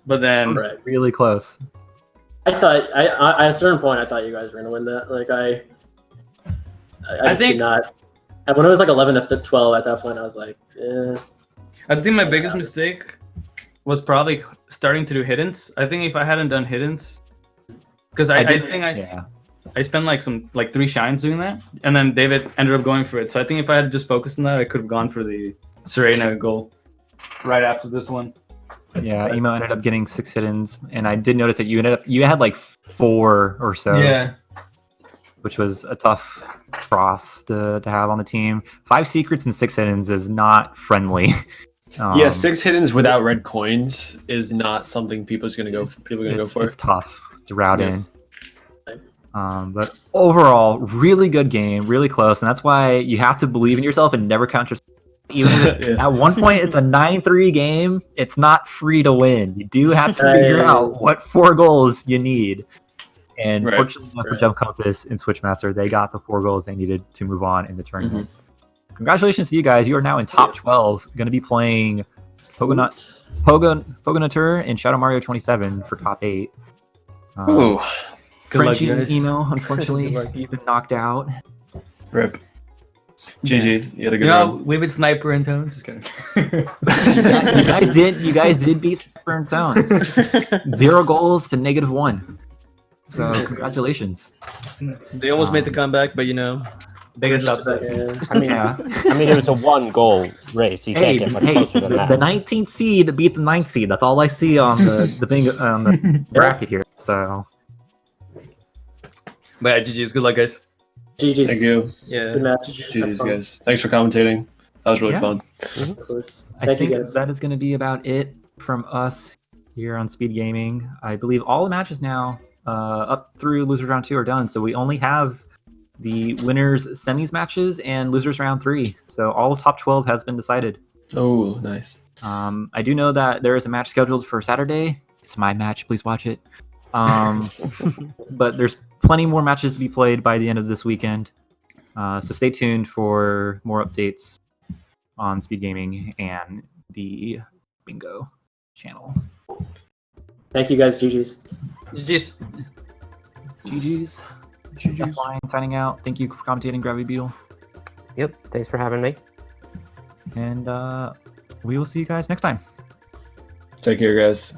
Speaker 7: But then
Speaker 1: really close.
Speaker 5: I thought at a certain point I thought you guys were gonna win that. Like I just did not. When it was like 11 to 12 at that point, I was like,
Speaker 7: I think my biggest mistake was probably starting to do hiddens. I think if I hadn't done hiddens, Because I
Speaker 1: did-
Speaker 7: think
Speaker 1: yeah.
Speaker 7: I spent like 3 shines doing that, and then David ended up going for it. So I think if I had just focused on that, I could have gone for the Serena goal right after this one.
Speaker 1: Yeah, Emo ended up getting 6 hit-ins, and I did notice that you had like 4 or so.
Speaker 7: Yeah.
Speaker 1: Which was a tough cross to have on the team. 5 secrets and 6 hit-ins is not friendly.
Speaker 4: Yeah, 6 hit-ins without red coins is not something people are going to go for.
Speaker 1: It's tough to route in. But overall, really good game, really close, and that's why you have to believe in yourself and never count yourself. Even if at one point it's a 9-3 game, it's not free to win. You do have to figure out what 4 goals you need. And fortunately for JeffCompass and Switchmaster, they got the 4 goals they needed to move on in the tournament. Congratulations to you guys. You are now in top 12. Going to be playing Pogonatur and Shadow Mario 27 for top 8.
Speaker 4: Ooh.
Speaker 1: Frenchy and Emo, unfortunately, you've been knocked out.
Speaker 4: Rip. GG. You had a good
Speaker 7: know,
Speaker 4: run.
Speaker 7: we with Sniper and Tones. Just kidding.
Speaker 1: You guys did beat Sniper and Tones. 0 goals to -1. So congratulations.
Speaker 6: They almost made the comeback, but
Speaker 7: Biggest
Speaker 6: just
Speaker 7: upset.
Speaker 2: I mean, it was a 1-goal race. You can't get much closer than that.
Speaker 1: The 19th seed beat the 9th seed. That's all I see on the bracket here. So,
Speaker 7: But yeah, GG's. Good luck, guys.
Speaker 5: GG's.
Speaker 4: Thank you.
Speaker 6: Yeah.
Speaker 5: Good match.
Speaker 4: GG's, guys. Thanks for commentating. That was really
Speaker 1: Yeah.
Speaker 4: fun.
Speaker 5: Of course.
Speaker 1: I
Speaker 5: Thank you
Speaker 1: think
Speaker 5: guys.
Speaker 1: that is going to be about it from us here on Speed Gaming. I believe all the matches now up through losers round 2 are done. So we only have the winners semis matches and losers round 3. So all of top 12 has been decided.
Speaker 4: Oh, nice.
Speaker 1: I do know that there is a match scheduled for Saturday. It's my match. Please watch it. But there's plenty more matches to be played by the end of this weekend. So stay tuned for more updates on Speed Gaming and the Bingo channel.
Speaker 5: Thank you guys. GG's.
Speaker 7: GG's.
Speaker 1: GG's. Jeff Line signing out. Thank you for commentating, Gravity Beetle.
Speaker 2: Yep. Thanks for having me.
Speaker 1: And we will see you guys next time.
Speaker 4: Take care, guys.